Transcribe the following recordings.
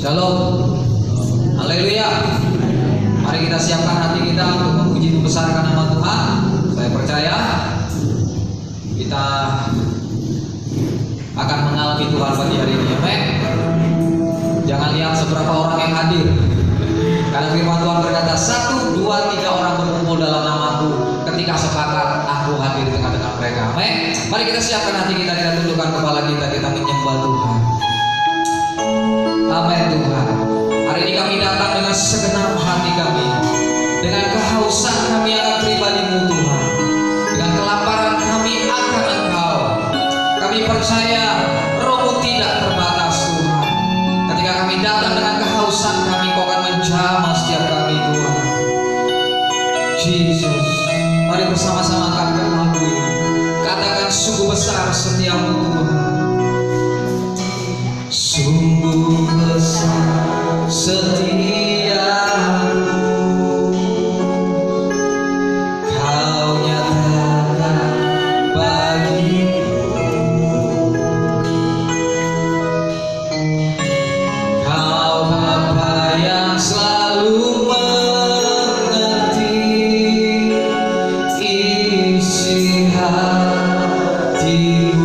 Shalom. Haleluya. Mari kita siapkan hati kita untuk memuji membesarkan nama Tuhan. Saya percaya kita akan mengalami Tuhan pagi hari ini. Amin. Jangan lihat seberapa orang yang hadir, karena firman Tuhan berkata 1, 2, 3 orang berkumpul dalam namaku, ketika sepakat aku hadir di tengah-tengah mereka. Amin. Mari kita siapkan hati kita, kita tundukkan kepala kita menyembah Tuhan. Amin Tuhan. Hari ini kami datang dengan segenap hati kami, dengan kehausan kami akan pribadi-Mu Tuhan, dengan kelaparan kami akan Engkau. Kami percaya Roh-Mu tidak terbatas Tuhan. Ketika kami datang dengan kehausan kami, Kau akan menjamah setiap kami Tuhan. Yesus, mari bersama-sama katakan lagu ini. Katakan sungguh besar setiamu Tuhan. Sungguh besar setiamu, Kau nyatakan bagiku. Kau Bapa yang selalu mengerti isi hatiku.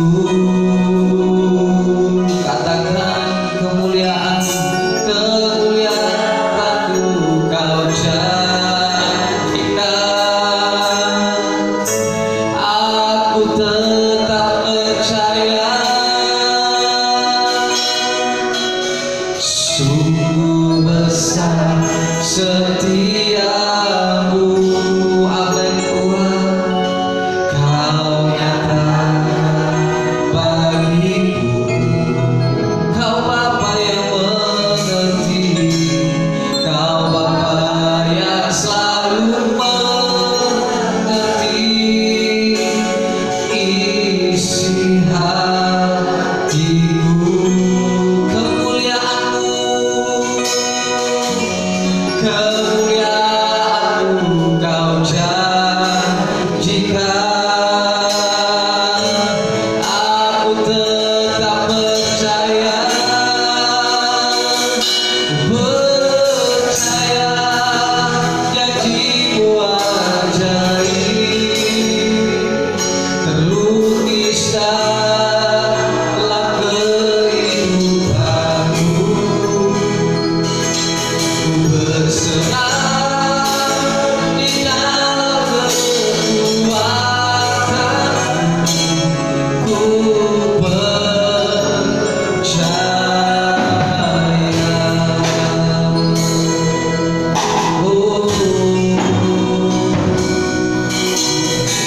Sungguh besar setiamu, amin Tuhan. Kau nyatakan bagiku. Kau Bapa yang mengerti, Kau Bapa yang selalu mengerti isi hatiku. Kemuliaan-Mu Kau janjikan, aku tetap percaya, percaya janji-Mu ajaib, terlukis dalam kehidupanku. Bersenang di dalam kekuatan, ku percaya. Oh,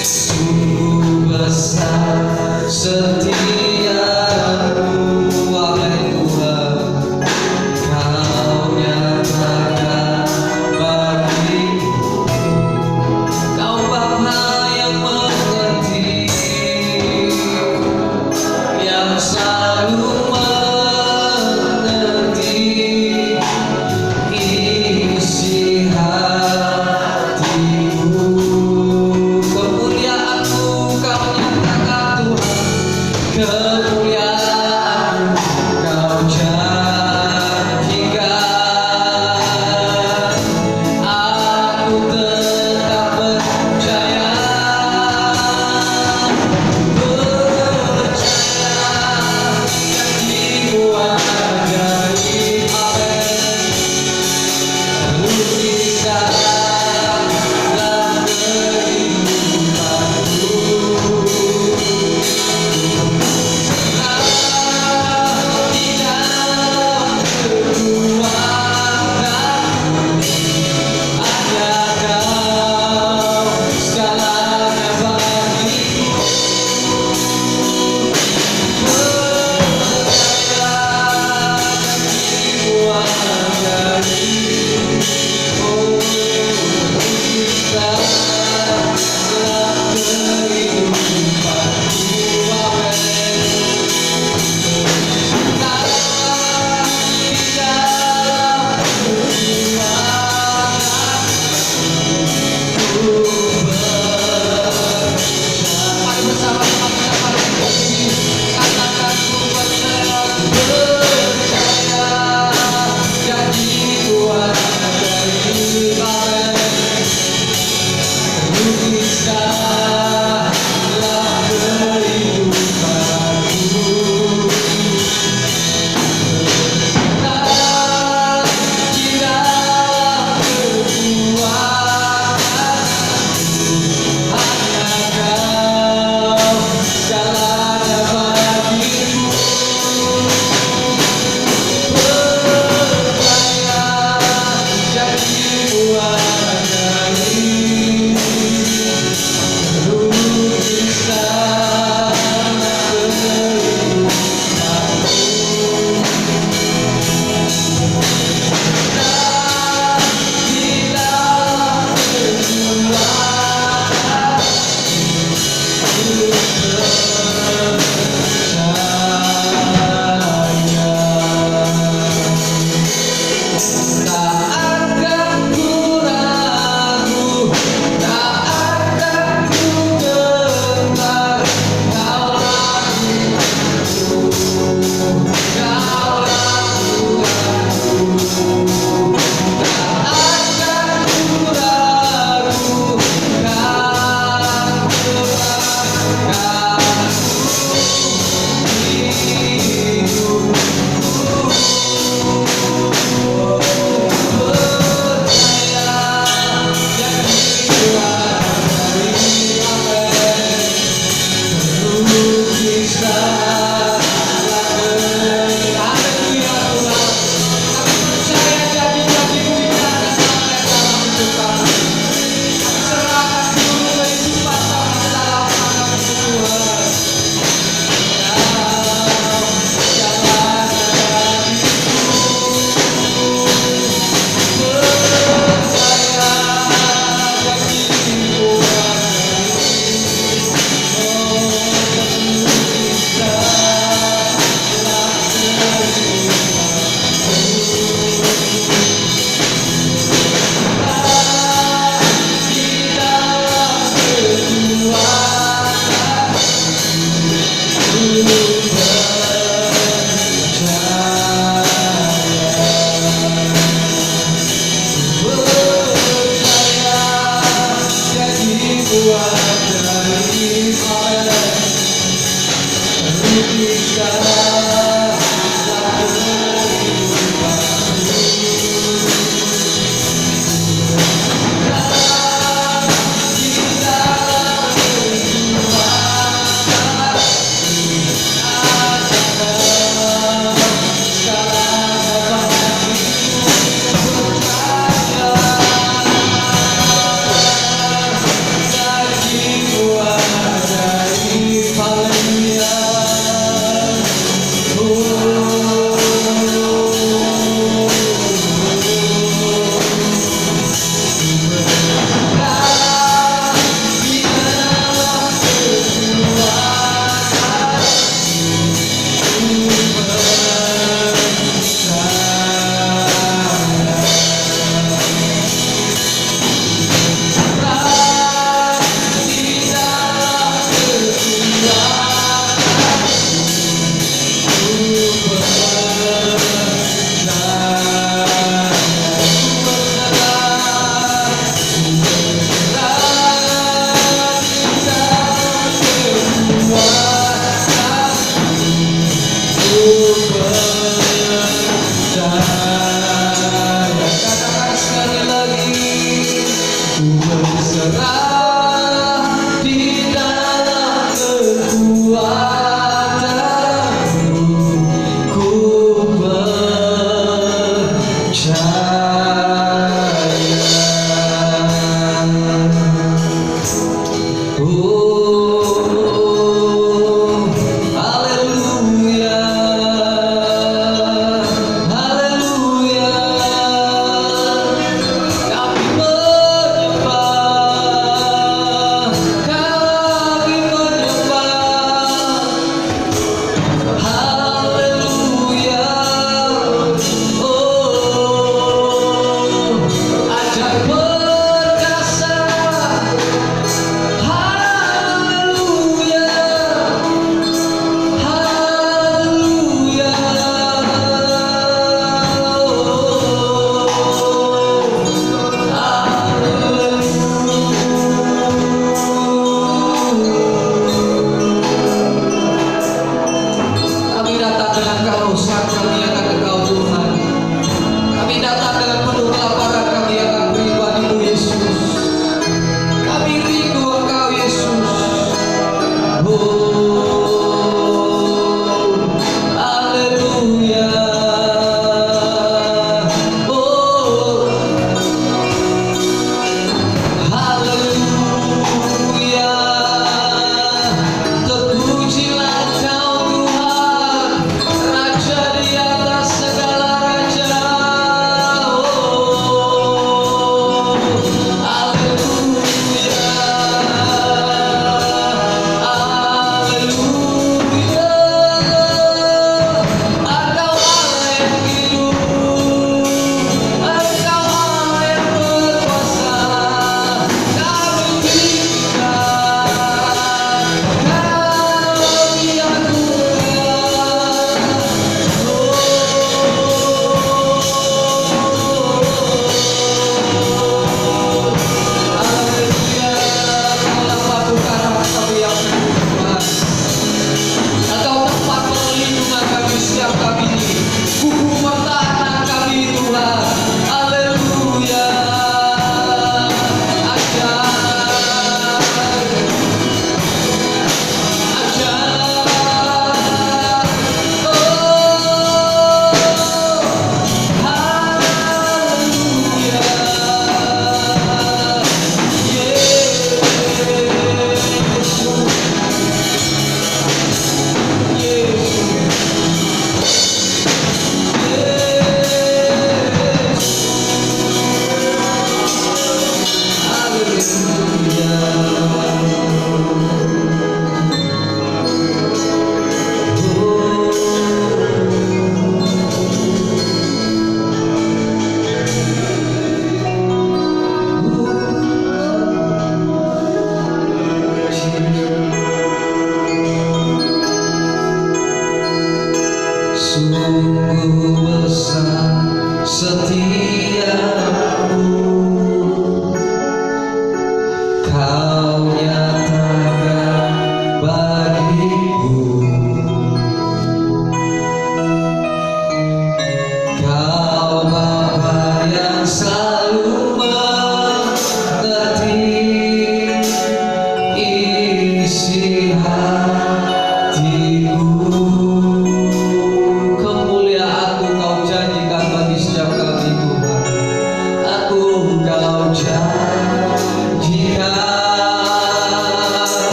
sungguh besar setiamu, amin Tuhan. Kau nyatakan bagiku. Kau Bapa yang mengerti, yang selalu mengerti isi hatiku. Kemuliaan-Mu Kau nyatakan Tuhan, kemuliaan-Mu Kau janjikan, aku tetap percaya, janji-Mu ajaib, amin, terlukis dalam kehidupanku.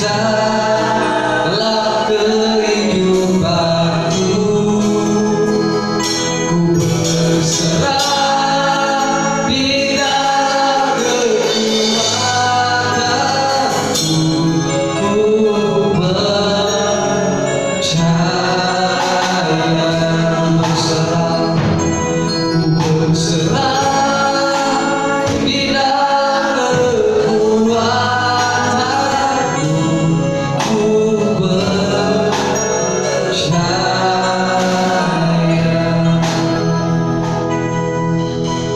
dalam kehidupanku. Ku berserah di dalam kekuatanmu. Ku berserah di dalam kekuatanmu. Ku percaya.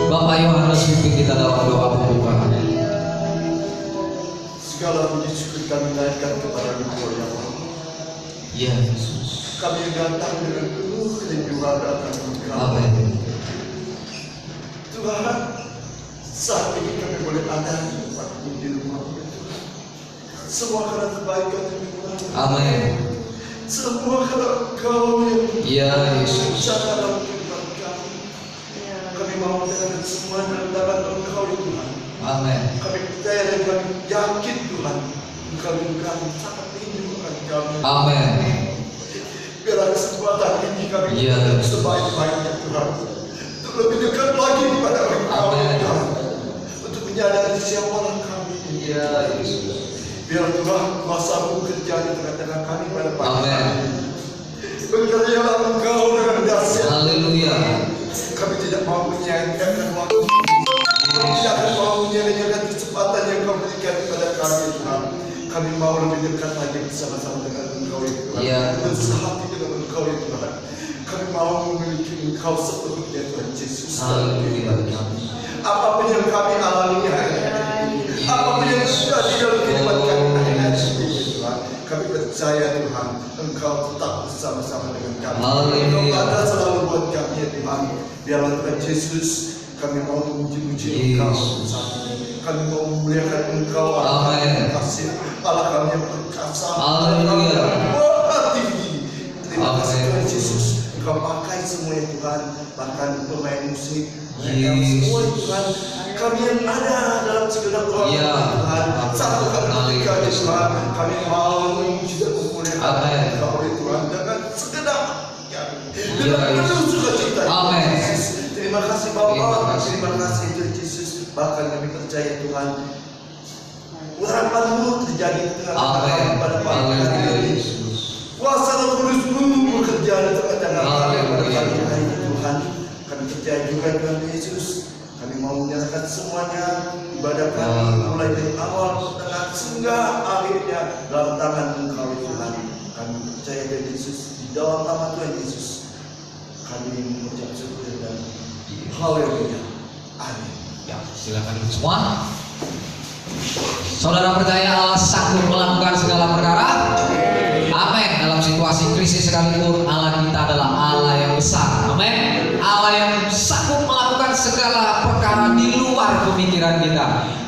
Bapak Yohanes pimpin kita dalam doa pembukaan. Segala puji syukur kami naikkan kepada Engkau ya Allah. Ya Yesus. Kami datang dengan penuh kerinduan datang Engkau. Amin. Tuhan, saat ini kami boleh ada di rumah Tuhan. Semua karena kebaikan Tuhan. Amin. Semua karena Engkau yang Ya Yesus. dalam kehidupan kami. Kami mau dengan semua dalam tangan Engkau ya Tuhan. Amin. Kami percaya dan kami yakin Tuhan, Engkau sangat rindu akan kami. Amin. Biarlah kesempatan ini kami Ya. sebaik-baiknya Tuhan, untuk lebih dekat lagi kepada Engkau Amin. Tuhan, untuk menyadari siapalah kami ini. Ya Yesus. Biar Tuhan kuasa-Mu kerja di tengah-tengah kami pada pagi Amin. hari ini. Bekerjalah Engkau dengan dahsyat. Haleluya. Kami tidak mau menyia-nyiakan waktu. Kami tidak akan mau menyia-nyiakan kesempatan yang Kau berikan kepada kami Tuhan. Kami mau lebih dekat lagi bersama-sama dengan Engkau ya Tuhan. Ya. Bersahati dengan Engkau ya Tuhan. Kami mau memiliki Engkau sepenuhnya Tuhan Yesus. Haleluya. Apapun yang kami alami hari ini, apapun yang sudah di dalam kehidupan kami hari ini Tuhan, kami percaya Tuhan, Engkau tetap bersama-sama dengan kami. Haleluya. Engkau ada selalu buat kami ya Tuhan. Biarlah Tuhan Yesus, kami mau memuji-muji Engkau saat ini. Kami mau memuliakan Engkau, Allah yang kasih, Allah kami yang perkasa, Allah kami yang maha tinggi. Terima kasih Tuhan Yesus. Engkau pakai semua ya Tuhan, bahkan pemain musik, mereka semua ya Tuhan, kami yang ada dalam segala ruangan Ya. Tuhan, satu kami ketika ya Tuhan, kami mau memuji dan memuliakan Engkau ya Tuhan dengan segenap kami, dengan penuh sukacita. Amin. Terima kasih Bapa, terima kasih Tuhan Yesus. Bahkan kami percaya Tuhan, urapan-Mu terjadi di tengah-tengah kami pada pagi hari ini. Kuasa Roh Kudus-Mu bekerja di tengah-tengah kami pada pagi hari ini Tuhan. Kami percaya juga Tuhan Yesus. Kami mau menyerahkan semuanya ibadah kami mulai dari awal pertengahan hingga akhirnya dalam tangan Engkau Tuhan. Kami percaya Tuhan Yesus, di dalam nama Tuhan Yesus kami mengucap syukur dan haleluya. Amin. Ya, silakan duduk semua. Saudara percaya Allah sanggup melakukan segala perkara? Amin. Dalam situasi krisis sekalipun, Allah kita adalah Allah yang besar. Amin. Allah yang sanggup melakukan segala perkara di luar pemikiran kita.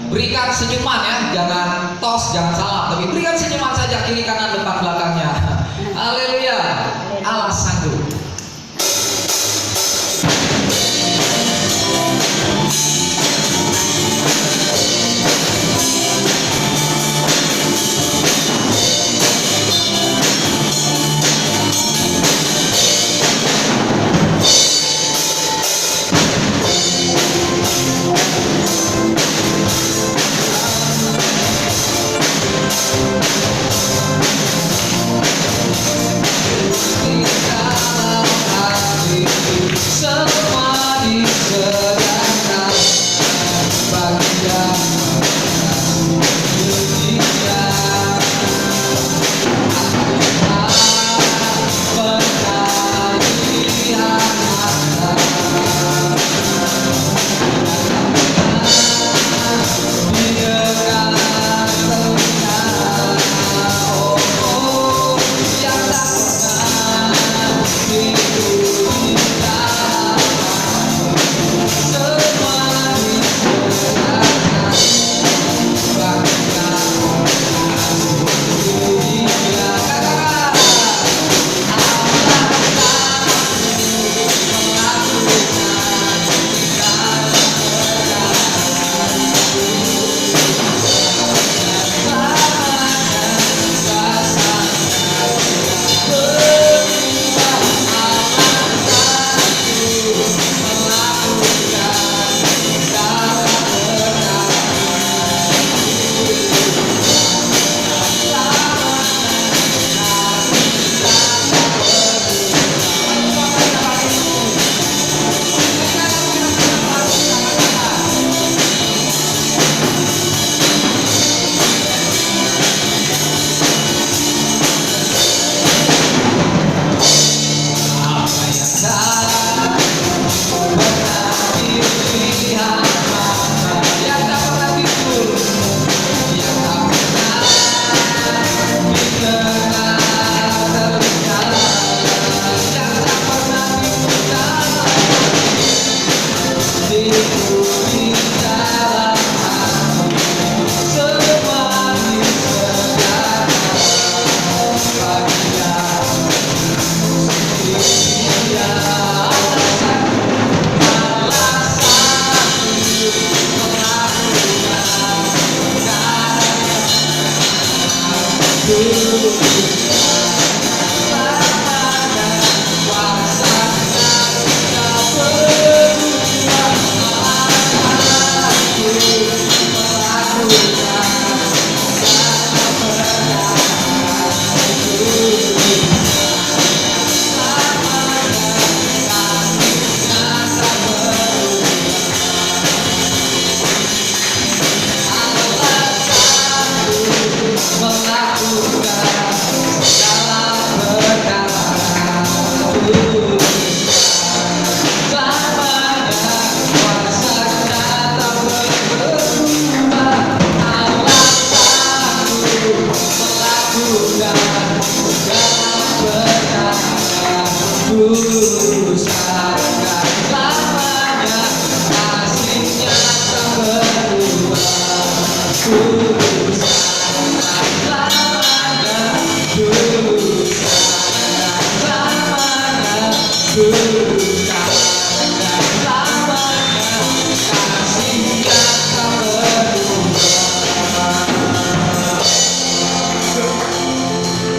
Berikan senyuman ya, jangan tos, jangan salah, tapi berikan senyuman saja kiri kanan depan belakangnya. Haleluya. Allah sanggup.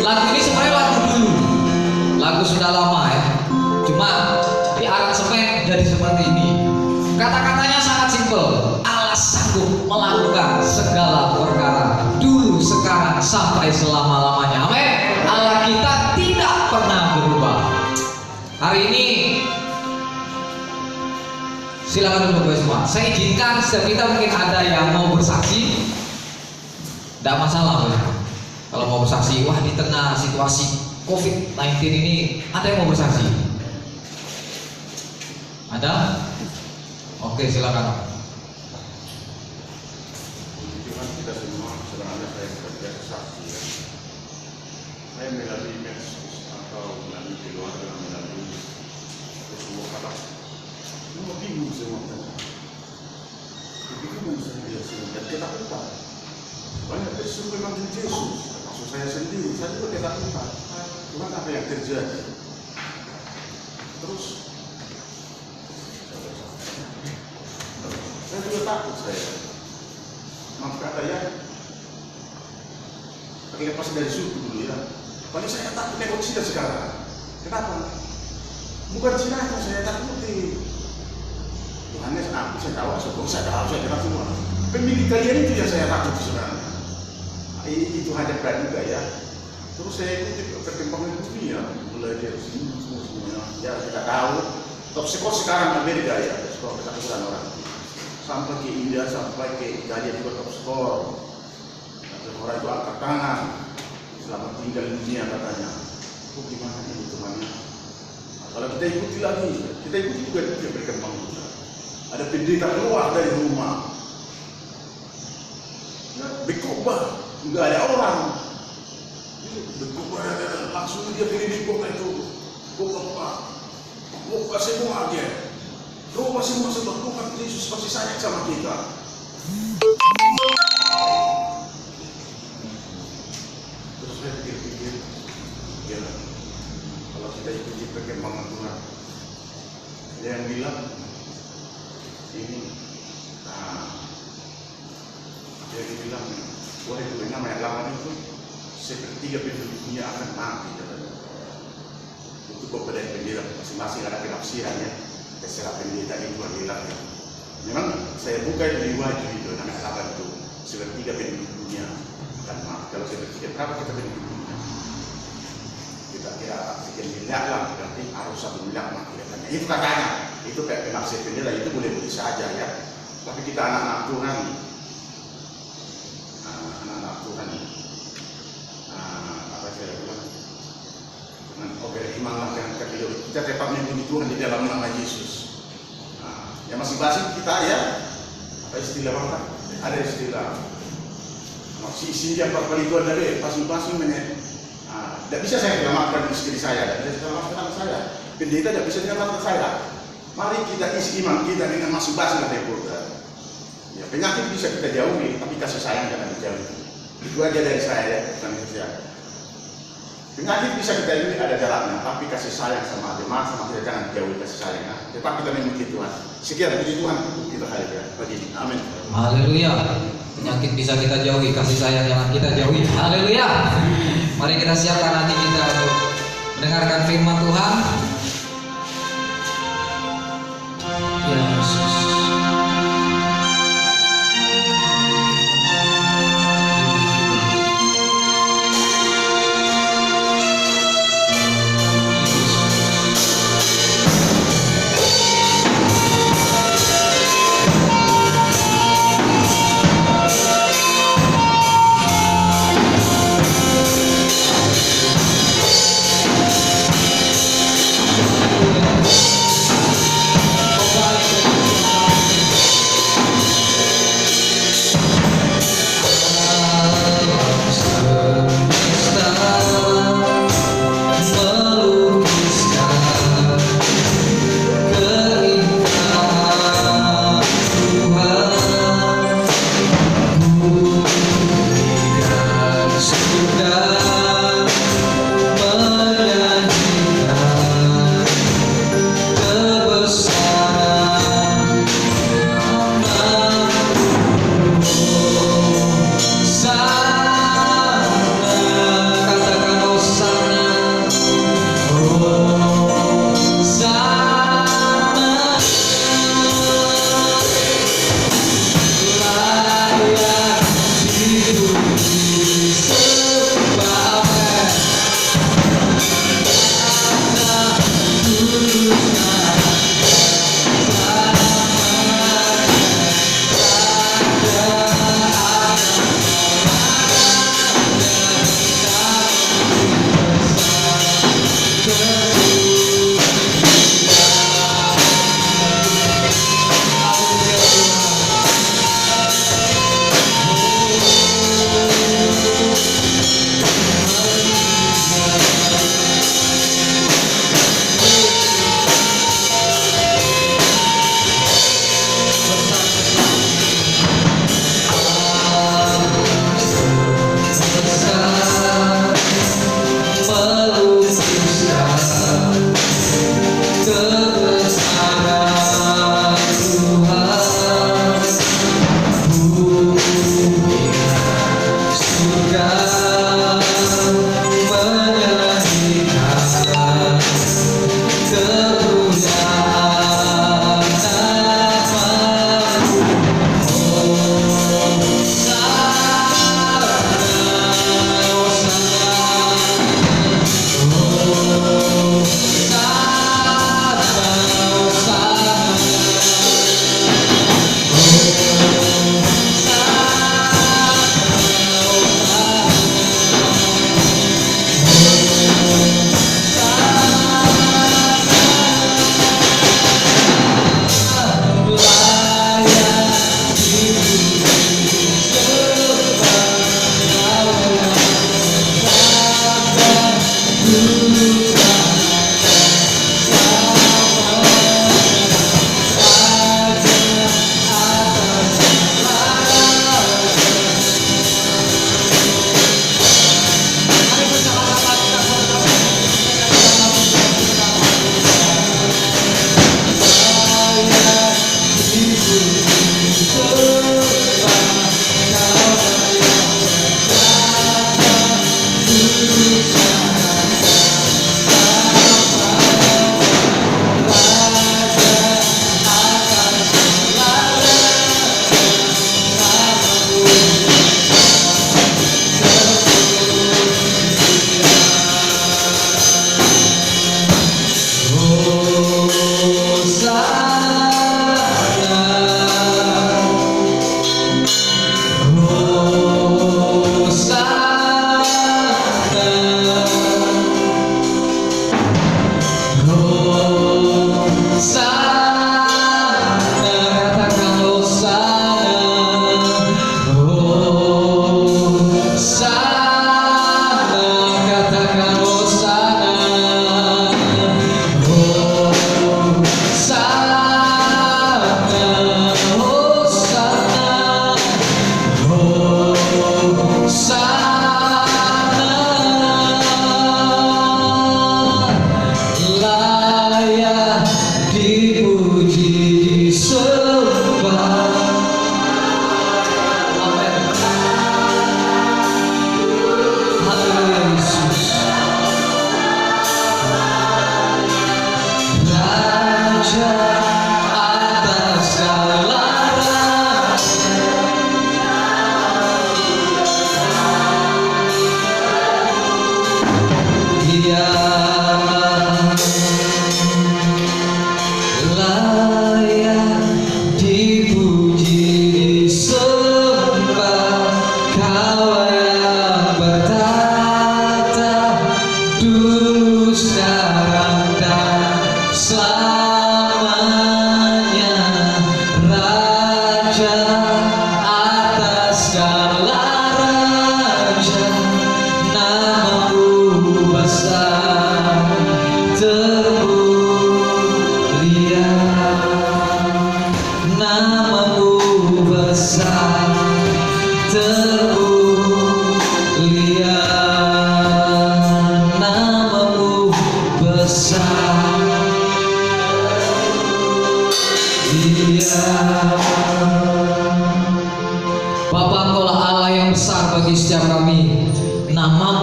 Lagu ini sebenarnya lagu dulu, lagu sudah lama ya. Cuma di aransemen jadi seperti ini. Kata-katanya sangat simpel. Allah sanggup melakukan segala perkara, dulu, sekarang, sampai selama-lamanya. Amin. Allah kita tidak pernah berubah. Hari ini silakan duduk semua. Saya izinkan setiap kita mungkin ada yang mau bersaksi. Tidak masalah, Bos. Kalau mau bersaksi, wah di tengah situasi COVID-19 ini ada yang mau bersaksi? Ada? Oke, silakan. Tuhan kita semua sedang ada saya bekerja saksi ya. Saya melalui medsos atau melalui keluarga, melalui semua kata. Semua bingung semua kan. Bingung saya semua dan ketakutan. Banyak person memanggil Yesus, termasuk saya sendiri. Saya juga ketakutan. Tuhan apa yang terjadi? Terus saya juga takut saya. Maaf kata ya, terlepas dari suku dulu ya. Paling saya takut tengok Cina sekarang. Kenapa? Bukan Cina yang saya takuti. Yohanes aku saya tahu, saya kenal semua. Pemilik kalian itu yang saya takut sebenarnya. Itu hanya praduga ya. Terus saya ikuti perkembangan dunia, mulai dari sini semuanya. Ya kita tahu. Top skor sekarang Amerika ya, skor ketakutan orang. Sampai ke India, sampai ke Italia juga top skor. Orang itu angkat tangan, selamat tinggal di dunia katanya. Oh gimana ini temannya? Nah, kalau kita ikuti lagi, kita ikuti juga dia berkembang juga. Ada pendeta keluar dari rumah, berkhotbah, nggak ada orang. Berkhotbah langsung dia keliling kota itu, khotbah semua dia. Doa semua sebab Tuhan Yesus pasti sayang sama kita. Terus saya pikir-pikir, ya, kalau kita ikuti perkembangan Tuhan, ada yang bilang ini, dia bilang, wah itu namanya lawan itu sepertiga penduduk dunia akan mati. Untuk beberapa pendeta masing-masing ada penafsiran ya. Terserah pendeta itu adalah memang saya buka di wajib itu namanya lawan itu sepertiga penduduk dunia akan mati. Kalau sepertiga berapa kita penduduk dunia? Kita kira sekian miliar lah, berarti harus 1 miliar mati katanya. Itu katanya, itu kayak penafsir pendeta itu boleh-boleh saja ya. Tapi kita anak-anak Tuhan, apa saya bilang? Dengan berimanlah dengan kebeliau. Kita tetap memuji Tuhan di dalam nama Yesus. Yang masih basi kita ya, apa istilah apa? Ada istilah. Si yang kali itu ada deh, masing-masing tidak bisa saya selamatkan istri saya, tidak bisa selamatkan saya. Pendeta tidak bisa selamatkan saya. Mari kita isi iman kita dengan masing-masing ada kota. Ya, penyakit bisa kita jauhi, tapi kasih sayang jangan dijauhi. Itu aja dari saya ya, bukan itu ya. Penyakit bisa kita ini ada jalannya, tapi kasih sayang sama jemaat sama kita jangan jauhi kasih sayangnya. Tetap kita memuji Tuhan. Sekian puji Tuhan kita hadirkan pagi ini. Amin. Haleluya. Penyakit bisa kita jauhi, kasih sayang jangan kita jauhi. Haleluya. Mari kita siapkan hati kita untuk mendengarkan firman Tuhan. Ya Yesus.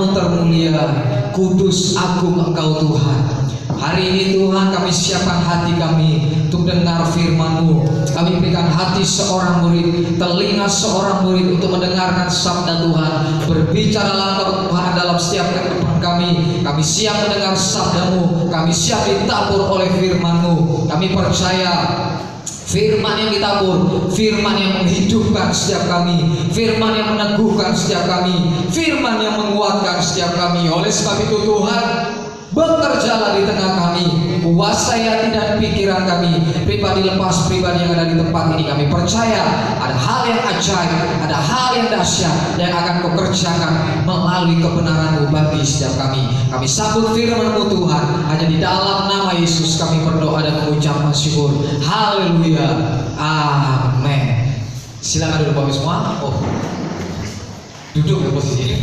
nama-Mu termulia, kudus agung Engkau Tuhan. Hari ini Tuhan kami siapkan hati kami untuk dengar firman-Mu. Kami berikan hati seorang murid, telinga seorang murid untuk mendengarkan sabda Tuhan. Berbicaralah Tuhan dalam setiap kehidupan kami. Kami siap mendengar sabda-Mu, kami siap ditabur oleh firman-Mu. Kami percaya firman yang ditabur, firman yang menghidupkan setiap kami, firman yang meneguhkan setiap kami, firman yang menguatkan setiap kami. Oleh sebab itu Tuhan, bekerjalah di tengah kami, kuasai hati dan pikiran kami, pribadi lepas pribadi yang ada di tempat ini. Kami percaya ada hal yang ajaib, ada hal yang dahsyat yang akan Kau kerjakan melalui kebenaran-Mu bagi setiap kami. Kami sambut firman-Mu Tuhan, hanya di dalam nama Yesus kami berdoa dan mengucap syukur. Haleluya, amin. Silakan duduk Bapak semua. Oh, duduk ya posisi.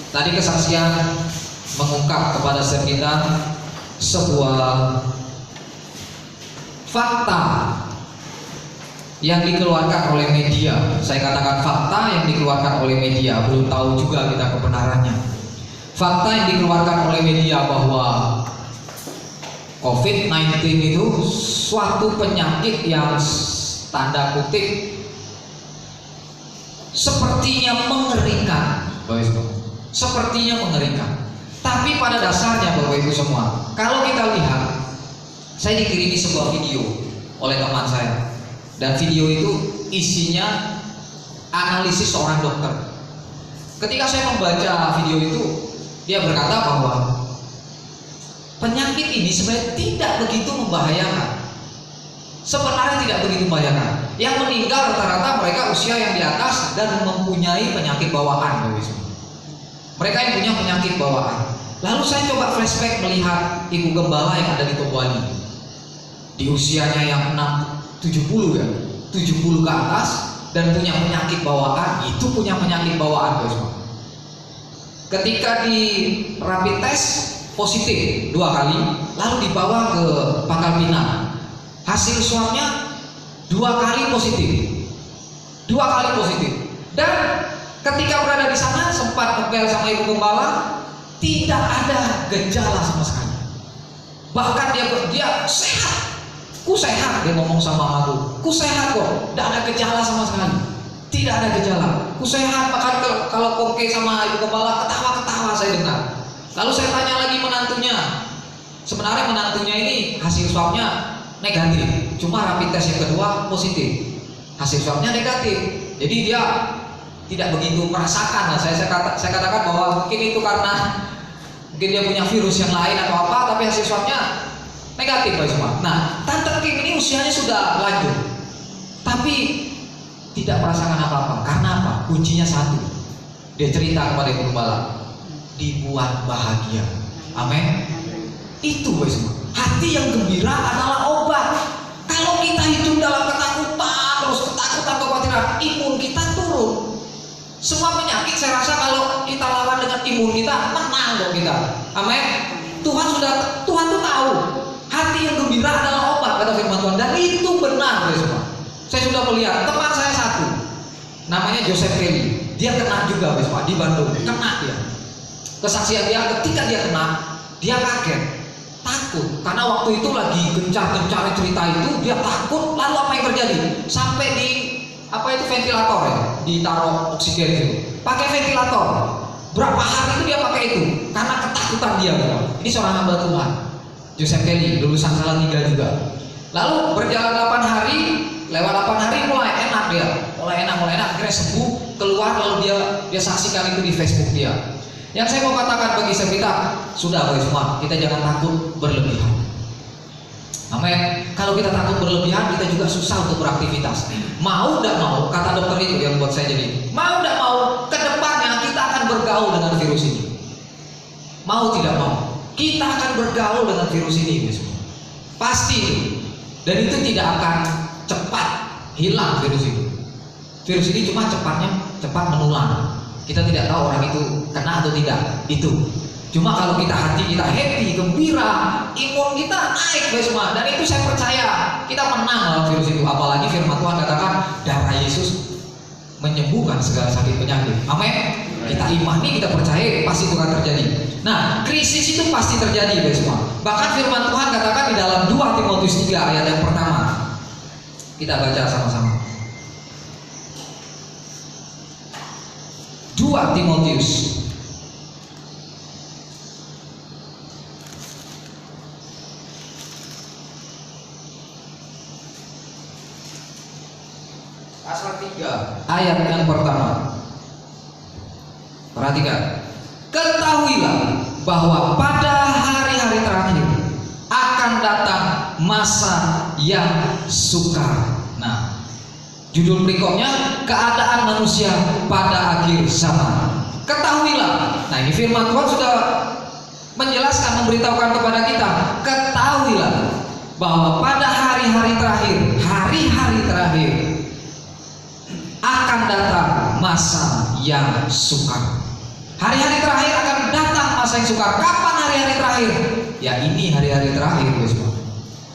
Tadi kesaksian mengungkap kepada setiap kita sebuah fakta yang dikeluarkan oleh media. Saya katakan fakta yang dikeluarkan oleh media, belum tahu juga kita kebenarannya. Fakta yang dikeluarkan oleh media bahwa COVID-19 itu suatu penyakit yang tanda kutip sepertinya mengerikan. Sepertinya mengerikan. Tapi pada dasarnya Bapak Ibu semua, kalau kita lihat, saya dikirimi sebuah video oleh teman saya, dan video itu isinya analisis seorang dokter. Ketika saya membaca video itu, dia berkata bahwa penyakit ini sebenarnya tidak begitu membahayakan. Sebenarnya tidak begitu membahayakan. Yang meninggal rata-rata mereka usia yang di atas dan mempunyai penyakit bawaan, Bapak Ibu. Mereka yang punya penyakit bawaan. Lalu saya coba flashback melihat ibu gembala yang ada di Tobani. Di usianya yang 70 ya, 70 ke atas dan punya penyakit bawaan. Itu punya penyakit bawaan, guys. Ketika di rapid test positif 2 kali, lalu dibawa ke Pangkal Pinang. Hasil swabnya 2 kali positif. 2 kali positif. Dan ketika berada di sana sempat ngepel sama ibu gembala, tidak ada gejala sama sekali. Bahkan dia sehat, ku sehat, dia ngomong sama aku, ku sehat kok, tidak ada gejala sama sekali, tidak ada gejala, ku sehat. Bahkan kalau koke sama ibu gembala ketawa-ketawa saya dengar. Lalu saya tanya lagi menantunya, sebenarnya menantunya ini hasil swabnya negatif, cuma rapid test yang kedua positif, hasil swabnya negatif. Jadi dia tidak begitu merasakan. Nah, saya katakan bahwa mungkin itu karena mungkin dia punya virus yang lain atau apa, tapi hasil swabnya negatif, Pak semua. Nah, Tante Kim ini usianya sudah lanjut, tapi tidak merasakan apa-apa. Karena apa? Kuncinya satu. Dia cerita kepada ibu gembala, dibuat bahagia. Amin. Itu, Pak semua. Hati yang gembira adalah obat. Kalau kita hidup dalam ketakutan, terus ketakutan, kekhawatiran, imun kita turun. Semua penyakit saya rasa kalau kita lawan dengan imun kita, menang dong kita. Amin. Tuhan tuh tahu hati yang gembira adalah obat, kata firman Tuhan, dan itu benar, guys. Saya sudah melihat teman saya satu, namanya Joseph Kelly. Dia kena juga, guys, di Bandung. Kena dia. Kesaksian dia ketika dia kena, dia kaget, takut, karena waktu itu lagi gencar-gencar cerita itu, dia takut. Lalu apa yang terjadi? Sampai di ventilator ya, ditaruh oksigen itu, pakai ventilator. Berapa hari itu dia pakai itu karena ketakutan dia. Ini seorang hamba Tuhan, Joseph Kelly, lulusan Salatiga juga. Lalu berjalan 8 hari, lewat 8 hari mulai enak dia, mulai enak, akhirnya sembuh, keluar. Lalu dia saksikan itu di Facebook dia. Yang saya mau katakan bagi kita, sudah bagi semua, kita jangan takut berlebihan. Amin. Kalau kita takut berlebihan, kita juga susah untuk beraktivitas. Mau tidak mau, kata dokter itu yang buat saya jadi, mau tidak mau, kedepannya kita akan bergaul dengan virus ini. Mau tidak mau, kita akan bergaul dengan virus ini, pasti itu. Dan itu tidak akan cepat hilang virus itu. Virus ini cuma cepat menular. Kita tidak tahu orang itu kena atau tidak. Itu. Cuma kalau kita hati kita happy, gembira, imun kita naik, guys semua. Dan itu saya percaya kita menang lawan virus itu. Apalagi firman Tuhan katakan darah Yesus menyembuhkan segala sakit penyakit. Amin. Kita imani, kita percaya, pasti itu akan terjadi. Nah, krisis itu pasti terjadi, guys semua. Bahkan firman Tuhan katakan di dalam 2 Timotius 3 ayat yang pertama. Kita baca sama-sama. 2 Timotius pasal 3 ayat yang pertama. Perhatikan. Ketahuilah bahwa pada hari-hari terakhir akan datang masa yang sukar. Nah, judul berikutnya keadaan manusia pada akhir zaman. Ketahuilah. Nah, ini firman Tuhan sudah menjelaskan, memberitahukan kepada kita. Ketahuilah bahwa pada hari-hari terakhir akan datang masa yang sukar. Hari-hari terakhir akan datang masa yang sukar. Kapan hari-hari terakhir? Ya, ini hari-hari terakhir, guys.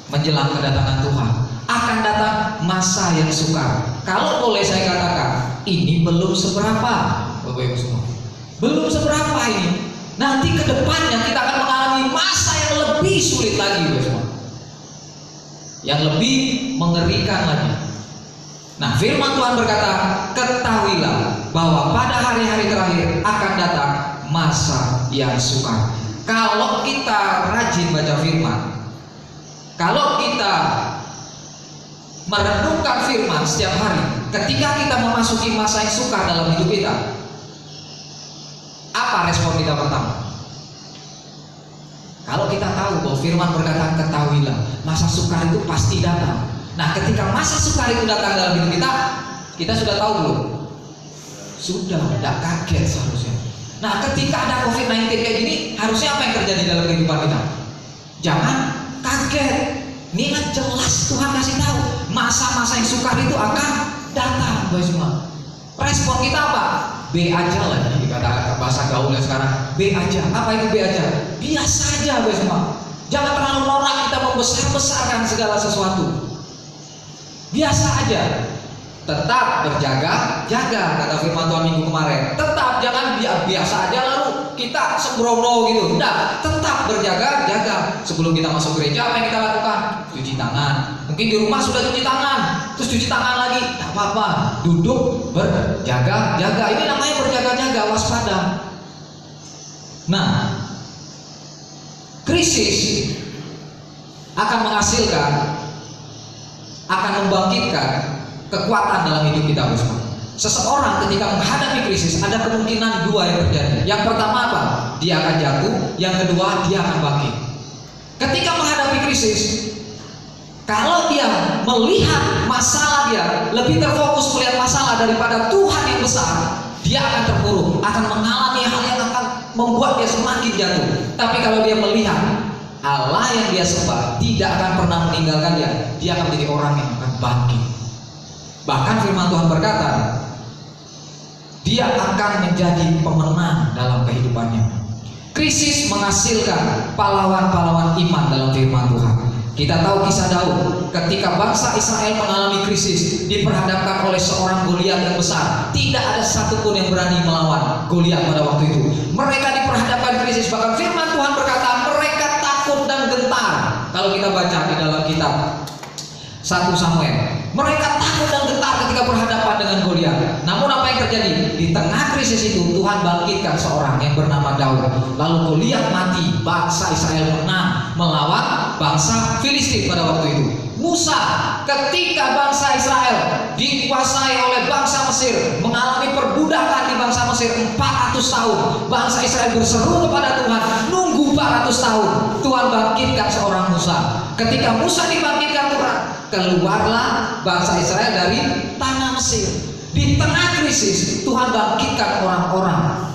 Menjelang kedatangan Tuhan akan datang masa yang sukar. Kalau boleh saya katakan, ini belum seberapa, Bapak Ibu semua. Belum seberapa ini. Nanti ke depannya kita akan mengalami masa yang lebih sulit lagi, guys semua. Yang lebih mengerikan lagi. Nah, firman Tuhan berkata, ketahuilah bahwa pada hari-hari terakhir akan datang masa yang sukar. Kalau kita rajin baca firman, kalau kita merenungkan firman setiap hari, ketika kita memasuki masa yang sukar dalam hidup kita, apa respon kita pertama? Kalau kita tahu bahwa firman berkata ketahuilah, masa sukar itu pasti datang. Nah, ketika masa sukar itu datang dalam hidup kita, kita sudah tahu belum? Sudah, tidak kaget seharusnya. Nah, ketika ada COVID-19 kayak gini, harusnya apa yang terjadi dalam kehidupan kita? Jangan kaget. Ini kan jelas Tuhan kasih tahu, masa-masa yang sukar itu akan datang, guys semua. Respon kita apa? B aja lah, ini kata bahasa gaulnya sekarang. B aja. Apa itu B aja? Biasa aja, guys semua. Jangan terlalu norak kita membesar-besarkan segala sesuatu. Biasa aja. Tetap berjaga-jaga, kata firman Tuhan minggu kemarin. Tetap, jangan biasa aja lalu kita sembrono gitu. Enggak, tetap berjaga-jaga. Sebelum kita masuk gereja, apa yang kita lakukan? Cuci tangan. Mungkin di rumah sudah cuci tangan, terus cuci tangan lagi. Tak apa-apa, duduk berjaga-jaga. Ini namanya berjaga-jaga, waspada. Nah, krisis akan menghasilkan, akan membangkitkan kekuatan dalam hidup kita, bersama. Seseorang ketika menghadapi krisis ada kemungkinan dua yang terjadi. Yang pertama apa? Dia akan jatuh. Yang kedua, dia akan bangkit. Ketika menghadapi krisis, kalau dia melihat masalah, dia lebih terfokus melihat masalah daripada Tuhan yang besar, dia akan terpuruk, akan mengalami hal yang akan membuat dia semakin jatuh. Tapi kalau dia melihat Allah yang dia sembah tidak akan pernah meninggalkan dia akan menjadi orang yang akan bangkit. Bahkan firman Tuhan berkata, dia akan menjadi pemenang dalam kehidupannya. Krisis menghasilkan pahlawan-pahlawan iman dalam firman Tuhan. Kita tahu kisah Daud, ketika bangsa Israel mengalami krisis, diperhadapkan oleh seorang Goliat yang besar. Tidak ada satupun yang berani melawan Goliat pada waktu itu. Mereka diperhadapkan krisis, bahkan firman Tuhan berkata mereka takut dan gentar. Kalau kita baca di dalam kitab 1 Samuel, mereka takut dan gentar ketika berhadapan dengan Goliat. Namun apa yang terjadi? Di tengah krisis itu Tuhan bangkitkan seorang yang bernama Daud. Lalu Goliat mati, bangsa Israel menang melawan bangsa Filistin pada waktu itu. Musa, ketika bangsa Israel dikuasai oleh bangsa Mesir, mengalami perbudakan di bangsa Mesir 400 tahun. Bangsa Israel berseru kepada Tuhan, nunggu 400 tahun. Tuhan bangkitkan seorang Musa. Ketika Musa dibangkitkan Tuhan, keluarlah bangsa Israel dari tanah Mesir. Di tengah krisis, Tuhan bangkitkan orang-orang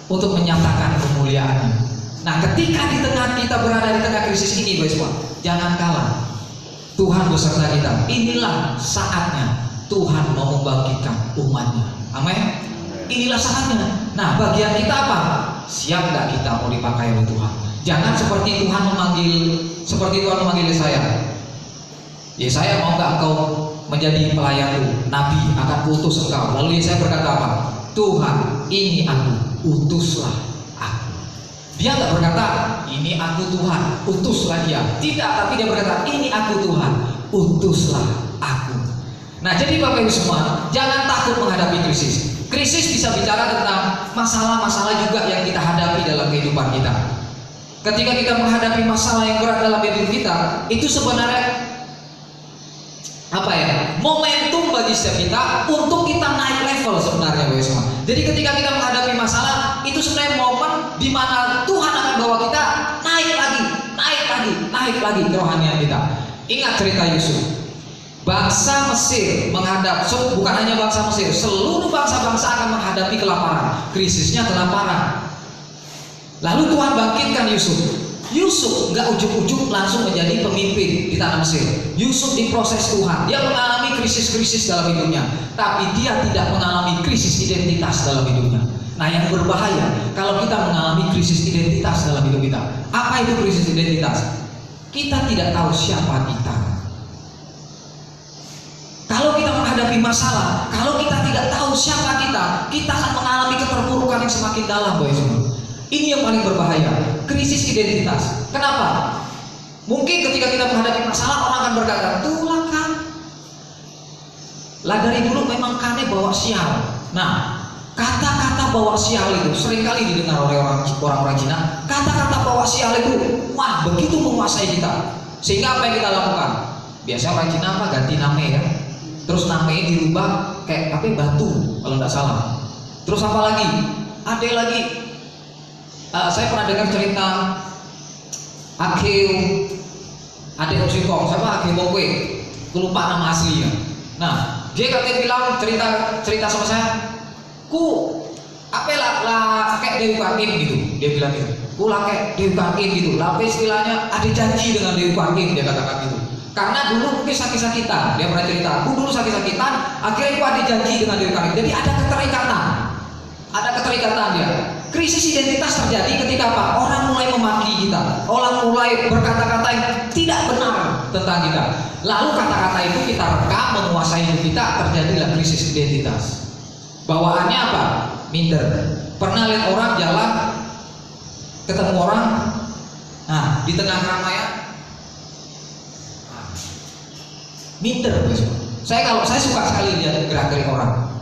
untuk menyatakan kemuliaan-Nya. Nah, ketika di tengah kita berada di tengah krisis ini, guys, jangan kalah. Tuhan beserta kita. Inilah saatnya Tuhan mau membangkitkan umat-Nya. Amin. Inilah saatnya. Nah, bagian kita apa? Siap nggak kita mau dipakai oleh Tuhan? Jangan seperti Tuhan memanggil Yesaya. Yesaya, mau nggak engkau menjadi pelayanku, nabi, akan kuutus engkau. Lalu Yesaya berkata apa? Tuhan, ini aku, utuslah aku. Dia nggak berkata, ini aku Tuhan, utuslah dia. Tidak, tapi dia berkata, ini aku Tuhan, utuslah aku. Nah, jadi Bapak Ibu semua, jangan takut menghadapi krisis. Krisis bisa bicara tentang masalah-masalah juga yang kita hadapi dalam kehidupan kita. Ketika kita menghadapi masalah yang berat dalam hidup kita, itu sebenarnya apa ya? Momentum bagi setiap kita untuk kita naik level sebenarnya, Bapak semua. Jadi ketika kita menghadapi masalah, itu sebenarnya momen di mana Tuhan akan bawa kita naik lagi kerohanian kita. Ingat cerita Yusuf. Bangsa Mesir menghadap, bukan hanya bangsa Mesir, seluruh bangsa-bangsa akan menghadapi kelaparan. Krisisnya kelaparan. Lalu Tuhan bangkitkan Yusuf. Yusuf nggak ujuk-ujuk langsung menjadi pemimpin di tanah Mesir. Yusuf diproses Tuhan. Dia mengalami krisis-krisis dalam hidupnya, tapi dia tidak mengalami krisis identitas dalam hidupnya. Nah, yang berbahaya kalau kita mengalami krisis identitas dalam hidup kita. Apa itu krisis identitas? Kita tidak tahu siapa kita. Kalau kita menghadapi masalah, kalau kita tidak tahu siapa kita akan mengalami keterpurukan yang semakin dalam, Bapak Ibu. Ini yang paling berbahaya, krisis identitas. Kenapa? Mungkin ketika kita menghadapi masalah, orang akan berkata, "Tuh kan, lah dari dulu memang kane bawa sial." Nah, kata-kata bawa sial itu seringkali didengar oleh orang-orang Cina. Kata-kata bawa sial itu, wah, begitu menguasai kita. Sehingga apa yang kita lakukan? Biasanya orang Cina apa? Ganti nama ya. Terus namanya dirubah kayak apa? Batu kalau nggak salah. Terus apa lagi? Ada lagi. Saya pernah dengar cerita Akeu Ade Osikong, siapa Akeu Bokwe, aku lupa nama aslinya. Nah, dia katanya bilang cerita sama saya, ku apa lah kayak Dewi Pakim gitu, dia bilang gitu, ku lah kayak Dewi Pakim gitu, lah istilahnya ada janji dengan Dewi Pakim, dia katakan gitu. Karena dulu mungkin sakit-sakitan, dia pernah cerita, aku dulu sakit-sakitan, akhirnya aku ada janji dengan Dewi Pakim, jadi ada keterikatan dia. Krisis identitas terjadi ketika apa? Orang mulai memaki kita, orang mulai berkata-kata yang tidak benar tentang kita. Lalu kata-kata itu kita rekam, menguasai hidup kita, terjadilah krisis identitas. Bawaannya apa? Minder. Pernah lihat orang jalan, ketemu orang, nah di tengah keramaian, minder. Saya suka sekali lihat gerak-gerik orang.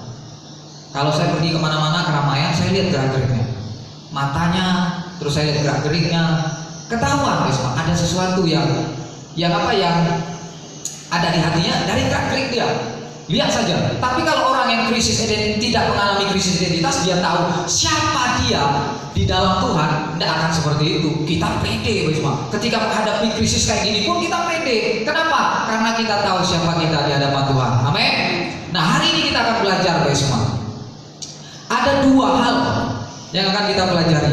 Kalau saya pergi kemana-mana keramaian, saya lihat gerak-geriknya, matanya, terus saya lihat gerak-geriknya, ketahuan ada sesuatu yang ada di hatinya dari gerak-gerik dia. Lihat saja. Tapi kalau orang yang tidak mengalami krisis identitas, dia tahu siapa dia di dalam Tuhan, tidak akan seperti itu. Kita pede, ketika menghadapi krisis kayak gini pun kita pede. Kenapa? Karena kita tahu siapa kita di hadapan Tuhan. Amin. Nah, hari ini kita akan belajar, semua. Ada dua hal yang akan kita pelajari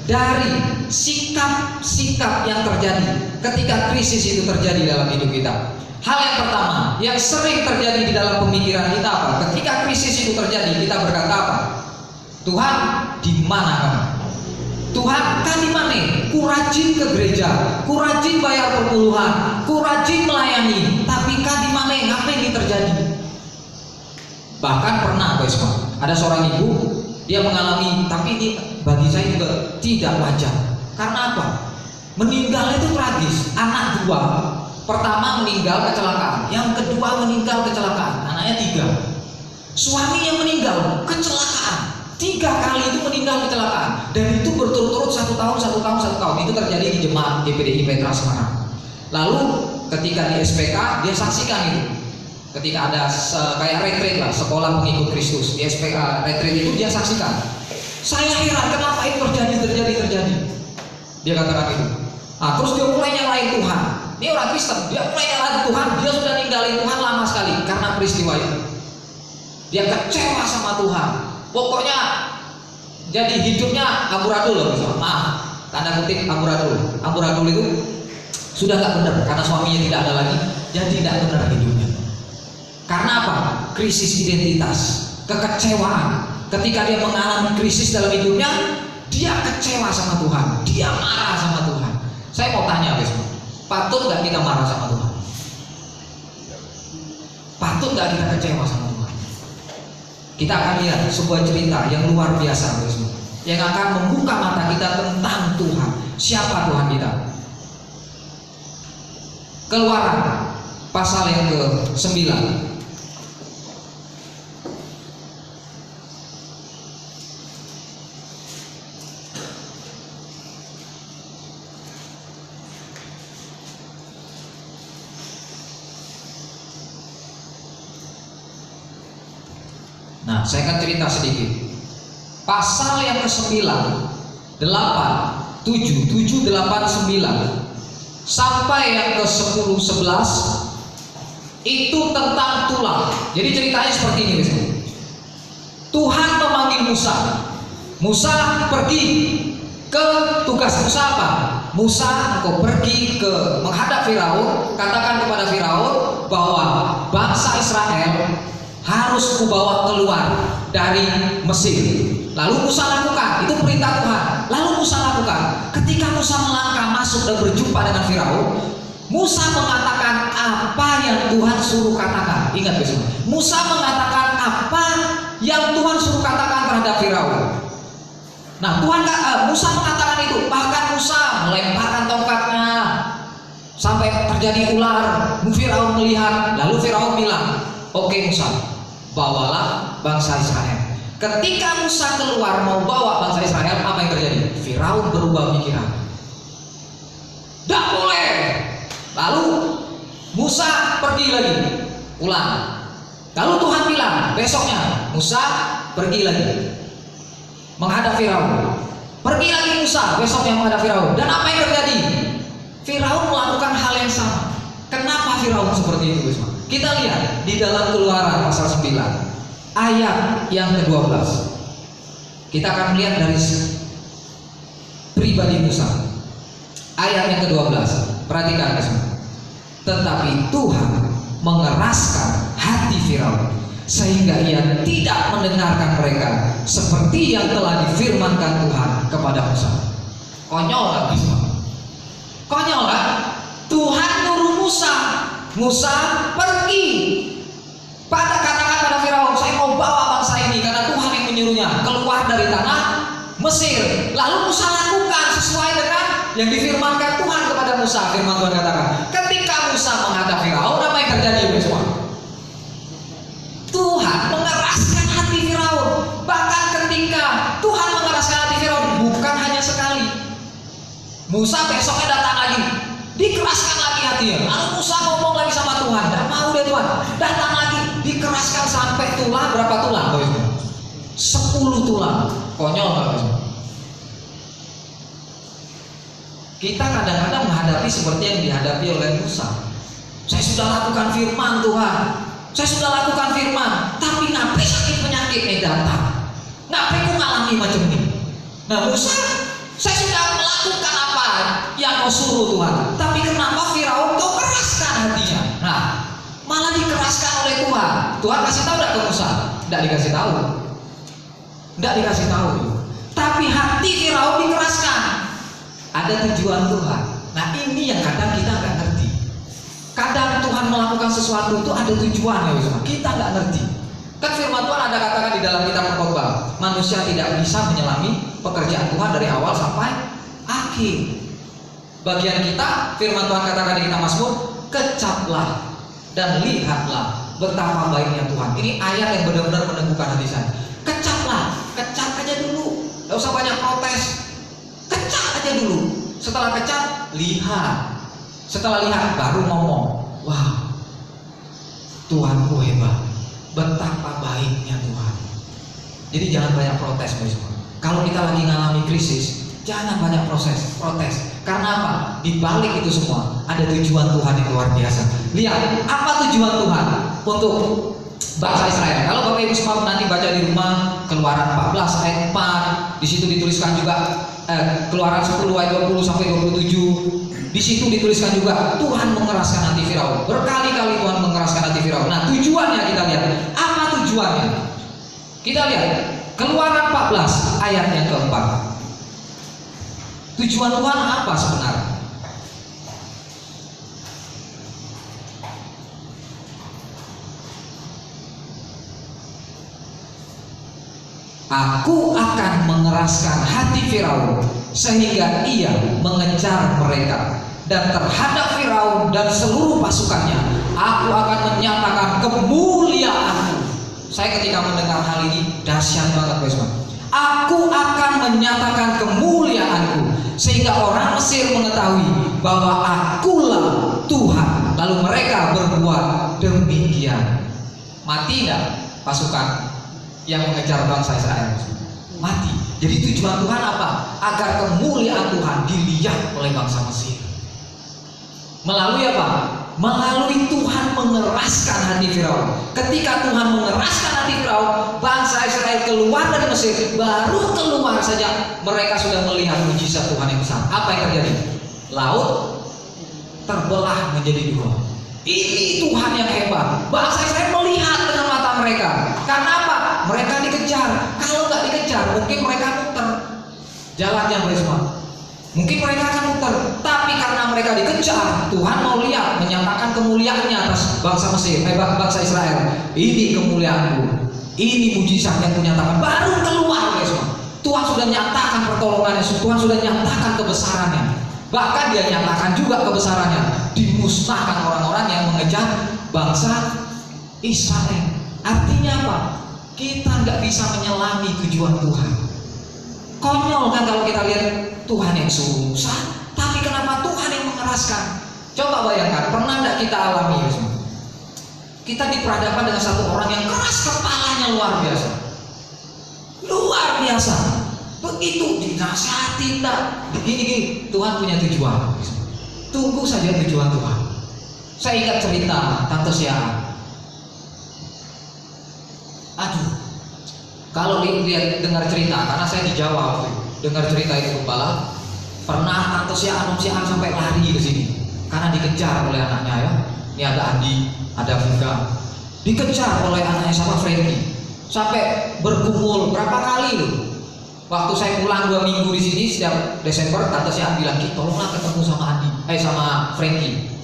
dari sikap-sikap yang terjadi ketika krisis itu terjadi dalam hidup kita. Hal yang pertama yang sering terjadi di dalam pemikiran kita apa? Ketika krisis itu terjadi, kita berkata apa? Tuhan, di mana kamu? Tuhan, kan di mana? Ku rajin ke gereja, ku rajin bayar perpuluhan, ku rajin melayani, tapi kan di mana? Ngapain ini terjadi? Bahkan pernah, ada seorang ibu, dia mengalami, tapi ini bagi saya juga tidak wajar. Karena apa? Meninggal itu tragis. Anak dua, pertama meninggal kecelakaan, yang kedua meninggal kecelakaan, anaknya 3. Suami yang meninggal kecelakaan, 3 kali itu meninggal kecelakaan, dan itu berturut-turut 1 tahun. Itu terjadi di jemaat GPDI Petra Semarang. Lalu ketika di SPK dia saksikan itu. Ketika ada kayak retreat lah, sekolah pengikut Kristus di SPK retreat itu dia saksikan. Saya heran kenapa itu terjadi. Dia katakan itu. Nah, terus dia mulai nyalain Tuhan. Ini orang Kristen, dia mulai nyalain Tuhan. Dia sudah ninggalin Tuhan lama sekali karena peristiwa itu. Dia kecewa sama Tuhan. Pokoknya jadi hidupnya amburadul, maaf, tanda kutip amburadul. Amburadul itu sudah nggak benar karena suaminya tidak ada lagi, jadi tidak benar hidupnya. Karena apa? Krisis identitas, kekecewaan. Ketika dia mengalami krisis dalam hidupnya, dia kecewa sama Tuhan, dia marah sama Tuhan. Saya mau tanya, patut nggak kita marah sama Tuhan? Patut nggak kita kecewa sama Tuhan? Kita akan lihat sebuah cerita yang luar biasa, yang akan membuka mata kita tentang Tuhan. Siapa Tuhan kita? Keluaran pasal yang ke-9. Nah, saya akan cerita sedikit. Pasal yang ke-9, 8, 7, 7, 8, 9 sampai yang ke-10, 11 itu tentang tulang. Jadi ceritanya seperti ini, guys. Tuhan memanggil Musa. Musa pergi ke tugas Musa apa? Musa, engkau pergi ke menghadap Firaun, katakan kepada Firaun bahwa bangsa Israel harus kubawa keluar dari Mesir. Lalu Musa lakukan, itu perintah Tuhan. Lalu Musa lakukan. Ketika Musa melangkah masuk dan berjumpa dengan Firaun, Musa mengatakan apa yang Tuhan suruh katakan. Ingat guys, Musa mengatakan apa yang Tuhan suruh katakan terhadap Firaun. Nah, Musa mengatakan itu. Bahkan Musa melemparkan tongkatnya sampai terjadi ular. Firaun melihat, lalu Firaun bilang, "Oke Musa, bawalah bangsa Israel." Ketika Musa keluar mau bawa bangsa Israel, apa yang terjadi? Firaun berubah pikiran. Tidak boleh. Lalu Musa pergi lagi, pulang. Lalu Tuhan bilang besoknya, Musa pergi lagi menghadap Firaun. Pergi lagi Musa besoknya menghadap Firaun. Dan apa yang terjadi? Firaun melakukan hal yang sama. Kenapa Firaun seperti itu, guys? Kita lihat di dalam Keluaran pasal 9 ayat yang ke-12. Kita akan melihat dari pribadi Musa. Ayat yang ke-12. Perhatikan guys. Tetapi Tuhan mengeraskan hati Firaun sehingga ia tidak mendengarkan mereka seperti yang telah difirmankan Tuhan kepada Musa. Konyol nggak guys? Konyol nggak? Tuhan nyuruh Musa pergi. Katakan pada Firaun, saya mau bawa bangsa ini karena Tuhan yang menyuruhnya keluar dari tanah Mesir. Lalu Musa lakukan sesuai dengan yang difirmankan Tuhan kepada Musa. Firman Tuhan katakan, ketika Musa menghadap Firaun, apa yang terjadi semua? Tuhan mengeraskan hati Firaun. Bahkan ketika Tuhan mengeraskan hati Firaun, bukan hanya sekali. Musa besoknya datang lagi, dikeraskan lagi hatinya. Lalu Musa ngomong lagi sama Tuhan, tidak mau deh Tuhan. Datang lagi, dikeraskan sampai tulang. Berapa tulang? 10 tulang. Konyol nggak? Kita kadang-kadang menghadapi seperti yang dihadapi oleh Musa. Saya sudah lakukan firman Tuhan, saya sudah lakukan firman, tapi ngapain sakit penyakit ini datang? Ngapain aku ngalami macam ini? Nah Musa, saya sudah melakukan apa yang kau suruh Tuhan, tapi kenapa Firaun kau keraskan hatinya? Nah, malah dikeraskan oleh Tuhan. Tuhan kasih tahu tidak ke Musa? Tidak dikasih tahu. Tidak dikasih tahu. Tapi hati Firaun dikeraskan. Ada tujuan Tuhan. Nah ini yang kadang kita nggak ngerti. Kadang Tuhan melakukan sesuatu itu ada tujuannya, kita nggak ngerti. Kan firman Tuhan ada katakan di dalam kitab Pengkhotbah, manusia tidak bisa menyelami pekerjaan Tuhan dari awal sampai akhir. Bagian kita, firman Tuhan katakan di kitab Mazmur, kecaplah dan lihatlah betapa baiknya Tuhan. Ini ayat yang benar-benar meneguhkan hati saya. Kecaplah, kecap aja dulu, nggak usah banyak protes. Kecap aja dulu. Setelah kecap, lihat. Setelah lihat, baru ngomong. Wah, Tuhanku hebat. Betapa baiknya Tuhan. Jadi jangan banyak protes, guys. Kalau kita lagi ngalami krisis, jangan banyak protes. Karena apa? Di balik itu semua ada tujuan Tuhan yang luar biasa. Lihat, apa tujuan Tuhan untuk bangsa Israel? Kalau Bapak Ibu semua nanti baca di rumah, Keluaran 14 ayat 4, di situ dituliskan juga Keluaran 10 ayat 20 sampai 27. Di situ dituliskan juga Tuhan mengeraskan hati Firaun. Berkali-kali Tuhan mengeraskan hati Firaun. Nah, tujuannya kita lihat. Apa tujuannya? Kita lihat Keluaran 14 ayat yang keempat. Tujuan Tuhan apa sebenarnya? Aku akan mengeraskan hati Firaun sehingga ia mengejar mereka, dan terhadap Firaun dan seluruh pasukannya aku akan menyatakan kemuliaanku. Saya ketika mendengar hal ini dahsyat banget, guys. Aku akan menyatakan kemuliaanku sehingga orang Mesir mengetahui bahwa akulah Tuhan. Lalu mereka berbuat demikian. Mati tidak pasukan yang mengejar bangsa Israel? Mati. Jadi tujuan Tuhan apa? Agar kemuliaan Tuhan dilihat oleh bangsa Mesir. Melalui apa? Melalui Tuhan mengeraskan hati Firaun. Ketika Tuhan mengeraskan hati Firaun, bangsa Israel keluar dari Mesir. Baru keluar saja mereka sudah melihat mujizat Tuhan yang besar. Apa yang terjadi? Laut terbelah menjadi dua. Ini Tuhan yang hebat. Bangsa Israel melihat dengan mata mereka. Karena apa? Mereka dikejar. Kalau nggak dikejar, mungkin mereka muter jalannya, semua. Mungkin mereka akan muter. Tapi karena mereka dikejar, Tuhan mau lihat, menyatakan kemuliaannya atas bangsa Mesir, bangsa Israel. Ini kemuliaanku. Ini mujizat yang kunyatakan. Baru keluar, semua. Tuhan sudah nyatakan pertolongannya. Tuhan sudah nyatakan kebesarannya. Bahkan dia nyatakan juga kebesarannya. Dimusnahkan orang-orang yang mengejar bangsa Israel. Artinya apa? Kita nggak bisa menyelami tujuan Tuhan. Konyol kan kalau kita lihat Tuhan yang susah, tapi kenapa Tuhan yang mengeraskan? Coba bayangkan, pernah nggak kita alami ya semua? Kita diperhadapkan dengan satu orang yang keras kepalanya luar biasa. Luar biasa. Begitu dinasihati, begini, Tuhan punya tujuan. Tunggu saja tujuan Tuhan. Saya ingat cerita Tante Siaan. Aduh, kalau lihat dengar cerita, karena saya di Jawa waktu itu, dengar cerita itu gembala, pernah Tante Siaan sampai lari ke sini karena dikejar oleh anaknya ya. Ini ada Andi, ada Vika, dikejar oleh anaknya sama Frankie, sampai bergumul berapa kali loh. Waktu saya pulang 2 minggu di sini setiap Desember, Tante Siaan bilang, "Ki, tolonglah ketemu sama Andi, sama Frankie."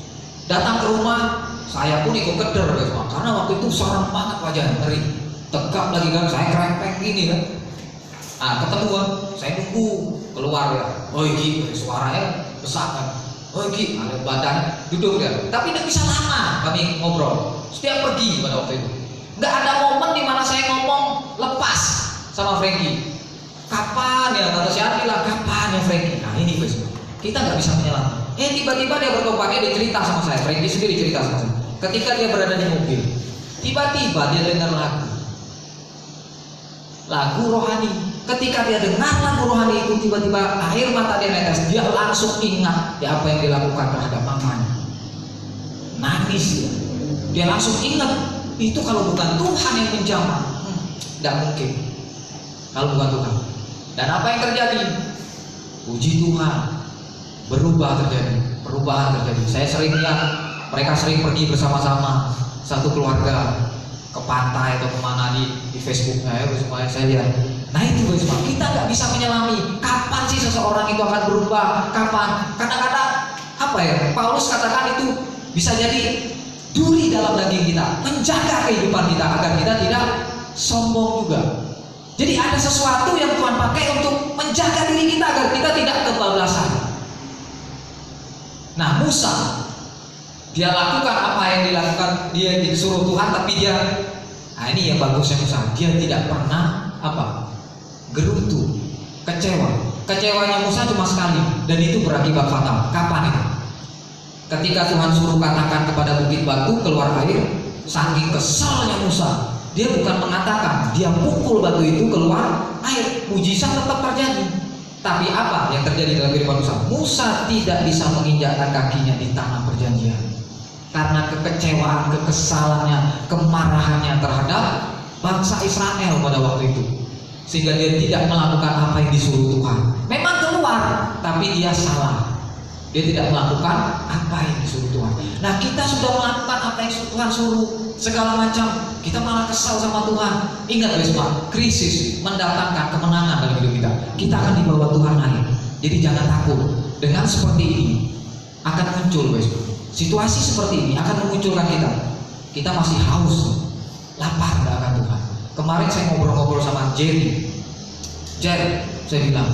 Datang ke rumah, saya pun ikut keder karena waktu itu serem banget wajahnya, ngeri, tegap lagi kan, saya kerempeng gini kan. Nah, ketemu kan, saya nunggu keluar ya. Oh Ki, suaranya besar kan. Oh Ki, ada badan, duduk dia. Tapi tidak bisa lama kami ngobrol. Setiap pergi pada waktu itu. Nggak ada momen di mana saya ngomong lepas sama Frankie. Kapan ya, Tante Sian bilang, kapan ya Frankie? Nah ini guys, kita nggak bisa menyelam. Tiba-tiba dia bertobatnya, dia cerita sama saya. Frankie sendiri cerita sama saya. Ketika dia berada di mobil, tiba-tiba dia dengar lagu rohani. Ketika dia dengar lagu rohani itu, tiba-tiba air mata dia netes. Dia langsung ingat ya apa yang dilakukan terhadap mamanya. Nangis dia. Dia langsung ingat, itu kalau bukan Tuhan yang menjamah, tidak mungkin. Kalau bukan Tuhan. Dan apa yang terjadi? Puji Tuhan, berubah terjadi, perubahan terjadi. Saya sering lihat mereka sering pergi bersama-sama satu keluarga ke pantai atau kemana di Facebooknya ya, supaya saya lihat. Nah itu semua kita nggak bisa menyelami kapan sih seseorang itu akan berubah, kapan. Kadang-kadang apa ya, Paulus katakan itu bisa jadi duri dalam daging kita, menjaga kehidupan kita agar kita tidak sombong juga. Jadi ada sesuatu yang Tuhan pakai untuk menjaga diri kita agar kita tidak kebablasan. Nah Musa, dia lakukan apa yang dilakukan, dia disuruh Tuhan, tapi dia, nah ini yang bagusnya Musa, dia tidak pernah apa, gerutu, kecewa. Kecewanya Musa cuma sekali, dan itu berakibat fatal. Kapan itu? Ketika Tuhan suruh katakan kepada bukit batu keluar air, saking kesalnya Musa, dia bukan mengatakan, dia pukul batu itu keluar air. Mujizat tetap terjadi. Tapi apa yang terjadi dalam kehidupan Musa? Musa tidak bisa menginjakkan kakinya di tanah perjanjian karena kekecewaan, kekesalannya, kemarahannya terhadap bangsa Israel pada waktu itu, sehingga dia tidak melakukan apa yang disuruh Tuhan. Memang keluar, tapi dia salah. Dia tidak melakukan apa yang disuruh Tuhan. Nah kita sudah melakukan apa yang Tuhan suruh, segala macam, kita malah kesal sama Tuhan. Ingat guys, krisis mendatangkan kemenangan dalam hidup kita. Kita akan dibawa Tuhan naik. Jadi jangan takut. Dengan seperti ini akan muncul guys, situasi seperti ini akan memunculkan kita. Kita masih haus, lapar akan Tuhan. Kemarin saya ngobrol-ngobrol sama Jerry. Jen, saya bilang,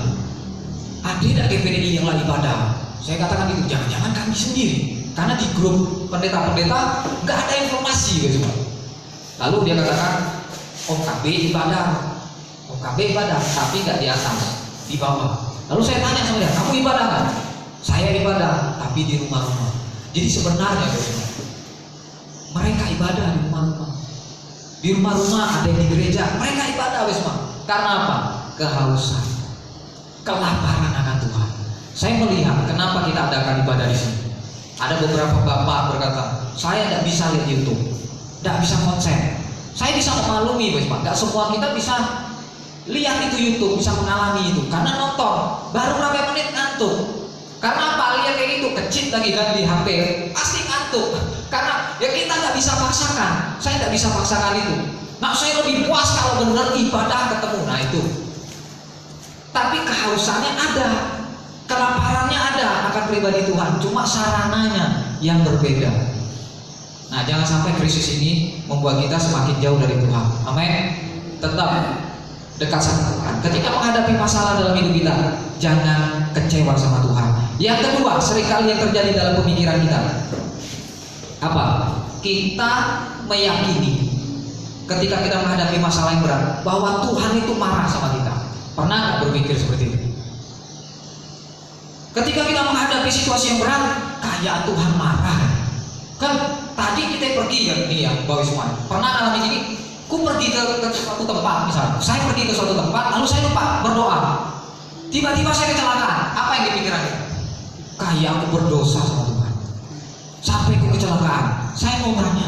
ada tidak GPDI yang lagi ibadah? Saya katakan itu, jangan-jangan kami sendiri. Karena di grup pendeta-pendeta nggak ada informasi gitu. Lalu dia katakan, OKB ibadah, tapi nggak di atas, di bawah. Lalu saya tanya sama dia, kamu ibadah kan? Saya ibadah, tapi di rumah-rumah. Jadi sebenarnya mereka ibadah di rumah-rumah. Di rumah-rumah ada yang di gereja, mereka ibadah semua. Karena apa? Kehausan, kelaparan akan Tuhan. Saya melihat kenapa kita adakan ibadah di sini. Ada beberapa bapak berkata, saya tidak bisa lihat YouTube, tidak bisa konsen. Saya bisa memaklumi, nggak semua kita bisa lihat itu YouTube, bisa mengalami itu. Karena nonton, baru berapa menit ngantuk. Karena apa? Lihat kayak gitu, kecil lagi kan di HP, pasti ngantuk. Karena ya kita nggak bisa paksakan. Saya nggak bisa paksakan itu. Nah, saya lebih puas kalau benar ibadah ketemu. Nah itu. Tapi kehausannya ada, kelaparannya ada akan pribadi Tuhan. Cuma sarananya yang berbeda. Nah, jangan sampai krisis ini membuat kita semakin jauh dari Tuhan. Amin. Tetap dekat sama Tuhan. Ketika menghadapi masalah dalam hidup kita, jangan kecewa sama Tuhan. Yang kedua, seringkali yang terjadi dalam pemikiran kita, apa? Kita meyakini ketika kita menghadapi masalah yang berat bahwa Tuhan itu marah sama kita. Pernah nggak berpikir seperti itu? Ketika kita menghadapi situasi yang berat, kayak Tuhan marah. Kan tadi kita pergi kan, nih ya, Bapak semua. Pernah ngalamin ini? Ku pergi ke suatu tempat, misalnya, saya pergi ke suatu tempat, lalu saya lupa berdoa. Tiba-tiba saya kecelakaan. Apa yang dipikiran kita? Kayak aku berdosa sama Tuhan. Sampai aku kecelakaan. Saya mau tanya,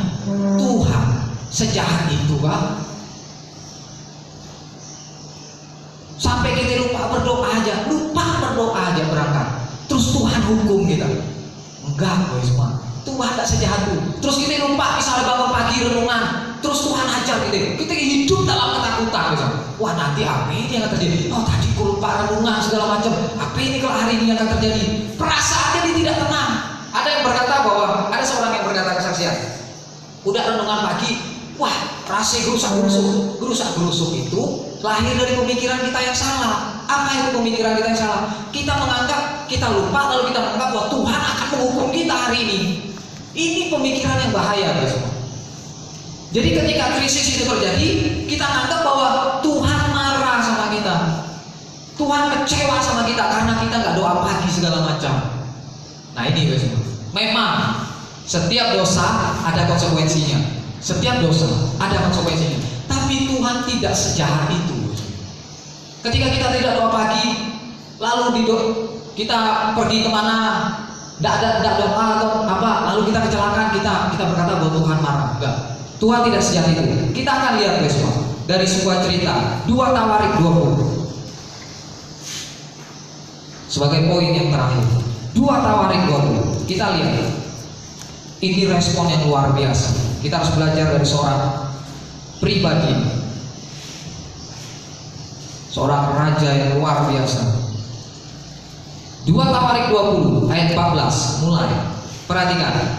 Tuhan sejahat itu kah? Sampai kita lupa berdoa aja berangkat. Terus Tuhan hukum kita? Enggak, boy semua. Tuhan tak sejahat itu. Terus kita lupa misalnya bangun pagi renungan, terus Tuhan ajar kita hidup dalam ketakutan misalnya. Wah, nanti apa ini yang akan terjadi? Oh, tadi aku lupa renungan segala macam. Apa ini kalau hari ini yang akan terjadi? Perasaannya dia tidak tenang. Ada yang berkata bahwa ada seorang yang berkata kesaksian. Udah renungan pagi, wah, rasa gerusak-gerusuk itu lahir dari pemikiran kita yang salah. Apa itu pemikiran kita yang salah? Kita menganggap, kita lupa, lalu kita menganggap bahwa Tuhan akan menghukum kita hari ini. Ini pemikiran yang bahaya, guys. Jadi ketika krisis itu terjadi, kita menganggap bahwa Tuhan marah sama kita, Tuhan kecewa sama kita karena kita nggak doa pagi segala macam. Nah ini, guys. Memang setiap dosa ada konsekuensinya. Setiap dosa ada konsekuensinya. Tapi Tuhan tidak sejahat itu. Ketika kita tidak doa pagi, lalu kita pergi kemana, tidak doa atau apa, lalu kita kecelakaan, kita berkata bahwa Tuhan marah. Enggak. Tuhan tidak sejahat itu. Kita akan lihat besok dari sebuah cerita 2 Tawarik 20 sebagai poin yang terakhir. 2 Tawarik 20. Kita lihat. Ini respon yang luar biasa. Kita harus belajar dari seorang pribadi, seorang raja yang luar biasa. 2 Tawarik 20 ayat 14 mulai. Perhatikan.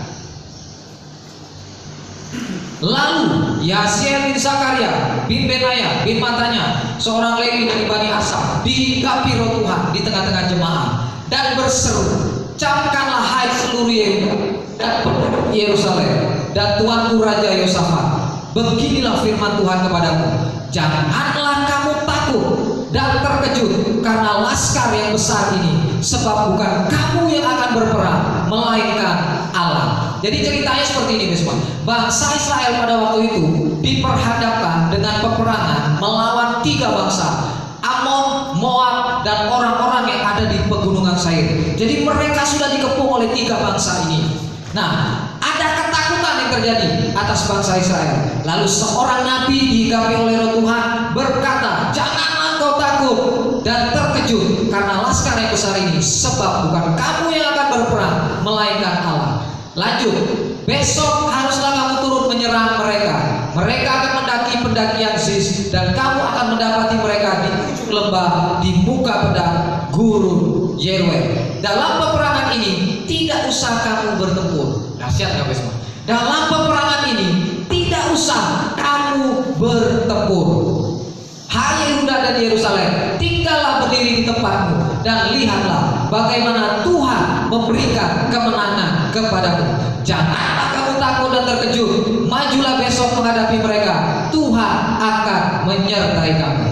Lalu Yasiel bin Zakaria bin Benaya bin Matanya, seorang Lewi dari Bani Asaf, dihinggapi roh Tuhan di tengah-tengah jemaah dan berseru, camkanlah hai seluruh Yehuda dan penduduk Yerusalem dan tuanku Raja Yosafat, beginilah firman Tuhan kepadamu, janganlah kamu takut dan terkejut karena laskar yang besar ini, sebab bukan kamu yang akan berperang, melainkan Allah. Jadi ceritanya seperti ini, semua. Bangsa Israel pada waktu itu diperhadapkan dengan peperangan melawan 3 bangsa, Amon, Moab, dan orang-orang yang ada di pegunungan Seir. Jadi mereka sudah dikepung oleh 3 bangsa ini. Nah, ada ketakutan yang terjadi atas bangsa Israel. Lalu seorang nabi dihinggapi oleh roh Tuhan berkata, janganlah kau takut dan terkejut karena laskar yang besar ini, sebab bukan kamu yang akan berperang, melainkan Allah. Lanjut, besok haruslah kamu turun menyerang mereka. Mereka akan mendaki pendakian Ziz, dan kamu akan mendapati mereka di ujung lembah di muka pedang gurun Yeruel. Dalam peperangan ini tidak usah kamu bertempur. Dahsyat nggak semua? Dalam peperangan ini tidak usah kamu bertempur. Hai Yehuda dan Yerusalem, tinggal tempatmu dan lihatlah bagaimana Tuhan memberikan kemenangan kepadamu. Janganlah kamu takut dan terkejut. Majulah besok menghadapi mereka. Tuhan akan menyertai kamu.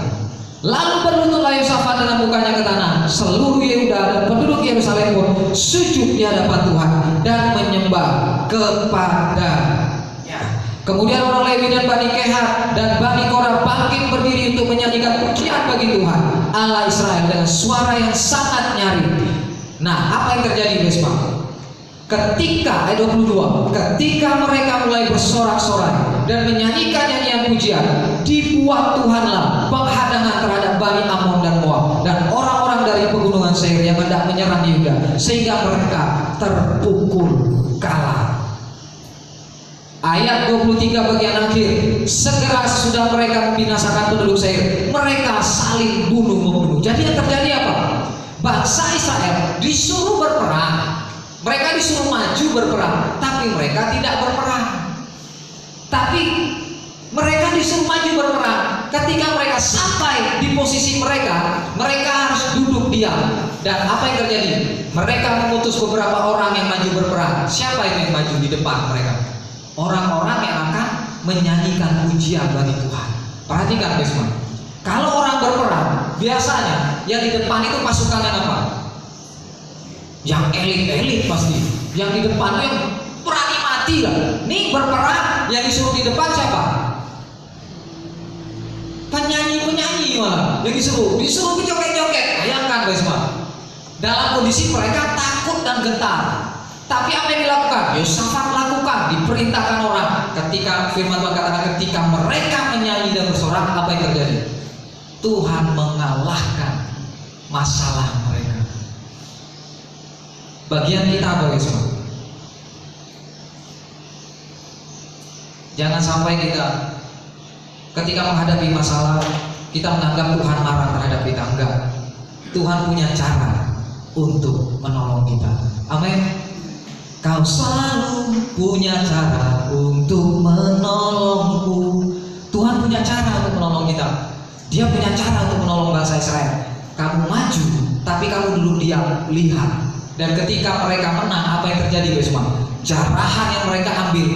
Lalu berlututlah Yosafat dengan mukanya ke tanah. Seluruh Yehuda dan penduduk Yerusalem pun sujud di hadapan Tuhan dan menyembah kepadanya. Kemudian orang Lewi dan Bani Kehat dan Bani Korah bangkit berdiri untuk menyanyikan pujian bagi Tuhan Allah Israel dengan suara yang sangat nyaring. Nah, apa yang terjadi, Besma? Ketika ayat 22, ketika mereka mulai bersorak-sorai dan menyanyikan nyanyian pujian, dibuat Tuhanlah penghadangan terhadap Bani Ammon dan Moab dan orang-orang dari pegunungan Seir yang hendak menyerang Yehuda, sehingga mereka terpukul kalah. Ayat 23 bagian akhir, segera sesudah mereka membinasakan penduduk Seir, mereka saling bunuh-membunuh. Jadi yang terjadi apa? Bangsa Israel disuruh berperang, mereka disuruh maju berperang, tapi mereka tidak berperang. Tapi mereka disuruh maju berperang. Ketika mereka sampai di posisi mereka, mereka harus duduk diam. Dan apa yang terjadi? Mereka mengutus beberapa orang yang maju berperang. Siapa itu yang maju di depan mereka? Orang-orang yang akan menyanyikan pujian bagi Tuhan. Perhatikan, Besma. Kalau orang berperang, biasanya yang di depan itu pasukan yang apa? Yang elit-elit pasti. Yang di depan itu yang berani mati lah. Nih berperang, yang disuruh di depan siapa? Penyanyi-penyanyi malah. Yang disuruh joget-joget. Bayangkan, Besma. Dalam kondisi mereka takut dan gentar. Tapi apa yang dilakukan? Yosafat lakukan, diperintahkan orang. Ketika firman Tuhan katakan, ketika mereka menyanyi dan bersorak, apa yang terjadi? Tuhan mengalahkan masalah mereka. Bagian kita apa, guys? Jangan sampai kita ketika menghadapi masalah, kita menganggap Tuhan marah terhadap kita. Enggak. Tuhan punya cara untuk menolong kita. Amin. Kau selalu punya cara untuk menolongku. Tuhan punya cara untuk menolong kita. Dia punya cara untuk menolong bangsa Israel. Kamu maju, tapi kamu dulu diam, lihat. Dan ketika mereka menang, apa yang terjadi, Besma? Jarahan yang mereka ambil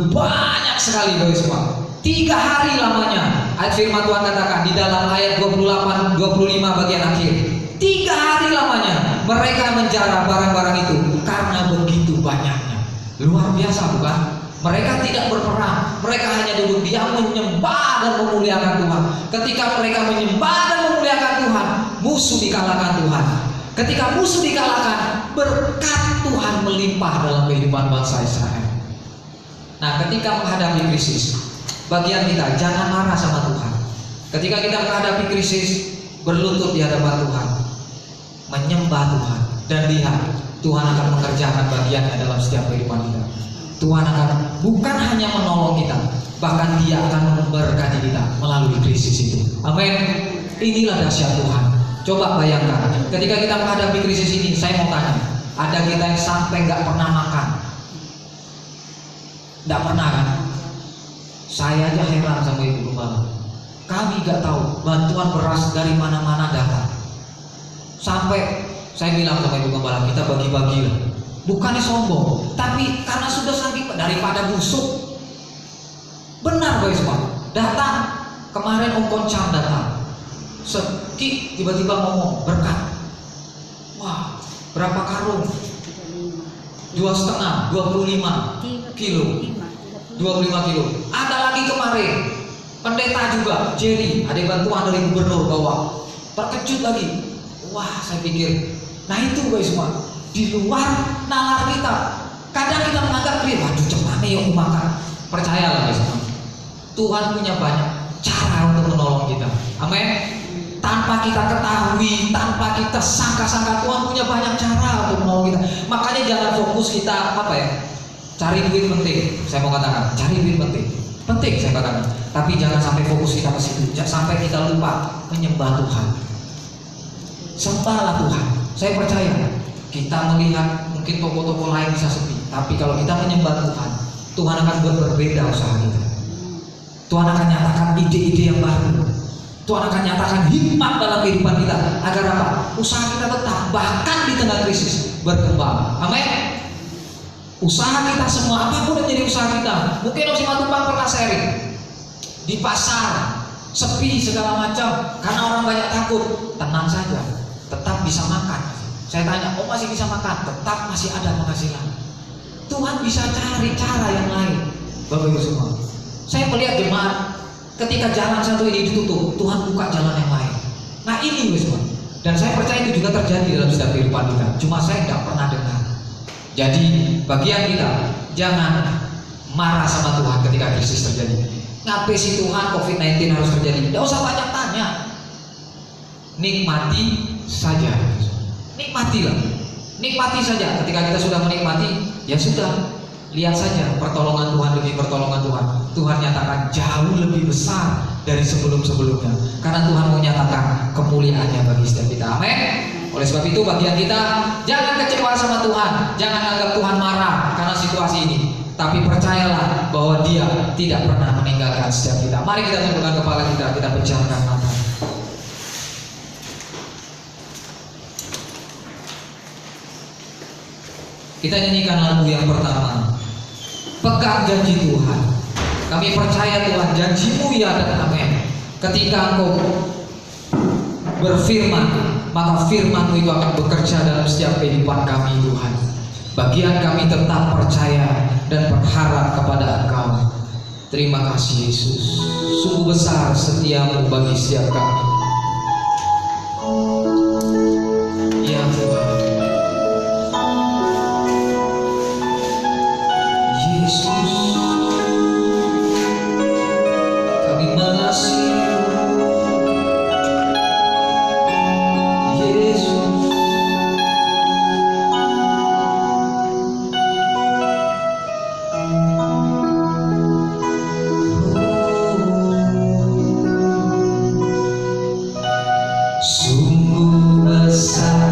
banyak sekali, Besma. 3 hari lamanya. Ayat firman Tuhan katakan di dalam ayat 28, 25 bagian akhir. 3 hari lamanya mereka menjara barang-barang itu karena begitu banyaknya. Luar biasa, bukan? Mereka tidak berperang, mereka hanya duduk diam menyembah dan memuliakan Tuhan. Ketika mereka menyembah dan memuliakan Tuhan, musuh dikalahkan Tuhan. Ketika musuh dikalahkan, berkat Tuhan melimpah dalam kehidupan bangsa Israel. Nah, ketika menghadapi krisis, bagian kita jangan marah sama Tuhan. Ketika kita menghadapi krisis, berlutut di hadapan Tuhan, menyembah Tuhan, dan lihat Tuhan akan mengerjakan bagiannya dalam setiap kehidupan kita. Tuhan akan bukan hanya menolong kita, bahkan Dia akan memberkati kita melalui krisis itu. Amin. Inilah dahsyat Tuhan. Coba bayangkan, ketika kita menghadapi krisis ini, saya mau tanya, ada kita yang sampai nggak pernah makan? Nggak pernah kan? Saya aja heran sama Ibu Gembala. Kami nggak tahu bantuan beras dari mana-mana datang. Sampai saya bilang sama Ibu Gembala, kita bagi-bagi lah. Bukannya sombong, tapi karena sudah saking daripada busuk. Benar guys, Pak. Datang kemarin Om Koncam datang. Seki tiba-tiba ngomong berkat. Wah, berapa karung? 2,5, 25 kilo. 25 kilo. Ada lagi kemarin pendeta juga, Jerry, ada bantuan dari gubernur bawa. Terkejut lagi. Wah, saya pikir, nah itu guys semua di luar nalar kita. Kadang kita menganggap dia, waduh cepatnya yang makan. Percayalah guys, Tuhan punya banyak cara untuk menolong kita. Amin. Tanpa kita ketahui, tanpa kita sangka-sangka, Tuhan punya banyak cara untuk menolong kita. Makanya jangan fokus kita apa ya? Cari duit penting. Saya mau katakan, cari duit penting. Penting saya katakan. Tapi jangan sampai fokus kita ke situ. Jangan sampai kita lupa menyembah Tuhan. Sembahlah Tuhan. Saya percaya kita melihat mungkin toko-toko lain bisa sepi, tapi kalau kita menyembah Tuhan, Tuhan akan buat berbeda usaha kita. Tuhan akan nyatakan ide-ide yang baru. Tuhan akan nyatakan hikmat dalam kehidupan kita. Agar apa? Usaha kita tetap, bahkan di tengah krisis, berkembang. Amin. Usaha kita semua, apapun yang jadi usaha kita. Mungkin Om Simatupang pernah sharing di pasar, sepi segala macam, karena orang banyak takut. Tenang saja, tetap bisa makan. Saya tanya, oh masih bisa makan? Tetap masih ada penghasilan. Tuhan bisa cari cara yang lain. Bapak Ibu semua, saya melihat jemaat ketika jalan satu ini ditutup, Tuhan buka jalan yang lain. Nah ini semua, dan saya percaya itu juga terjadi dalam setiap kehidupan kita. Cuma saya tidak pernah dengar. Jadi bagian kita jangan marah sama Tuhan ketika krisis terjadi. Ngapain sih Tuhan COVID-19 harus terjadi? Tidak usah tanya-tanya. Nikmati saja. Nikmatilah. Nikmati saja. Ketika kita sudah menikmati, ya sudah. Lihat saja pertolongan Tuhan demi pertolongan Tuhan. Tuhan nyatakan jauh lebih besar dari sebelum-sebelumnya. Karena Tuhan mau nyatakan kemuliaannya bagi setiap kita. Amin. Oleh sebab itu bagian kita jangan kecewa sama Tuhan, jangan anggap Tuhan marah karena situasi ini. Tapi percayalah bahwa Dia tidak pernah meninggalkan setiap kita. Mari kita tundukkan kepala kita pejamkan mata. Kita nyanyikan lagu yang pertama. Pegang janji Tuhan. Kami percaya Tuhan, janji-Mu ya dan amin. Ketika Engkau berfirman, maka firman-Mu itu akan bekerja dalam setiap kehidupan kami Tuhan. Bagian kami tetap percaya dan berharap kepada Engkau. Terima kasih Yesus. Sungguh besar setia-Mu bagi setiap kami. Ya Tuhan. Yesus, kami mengasihi. Sungguh besar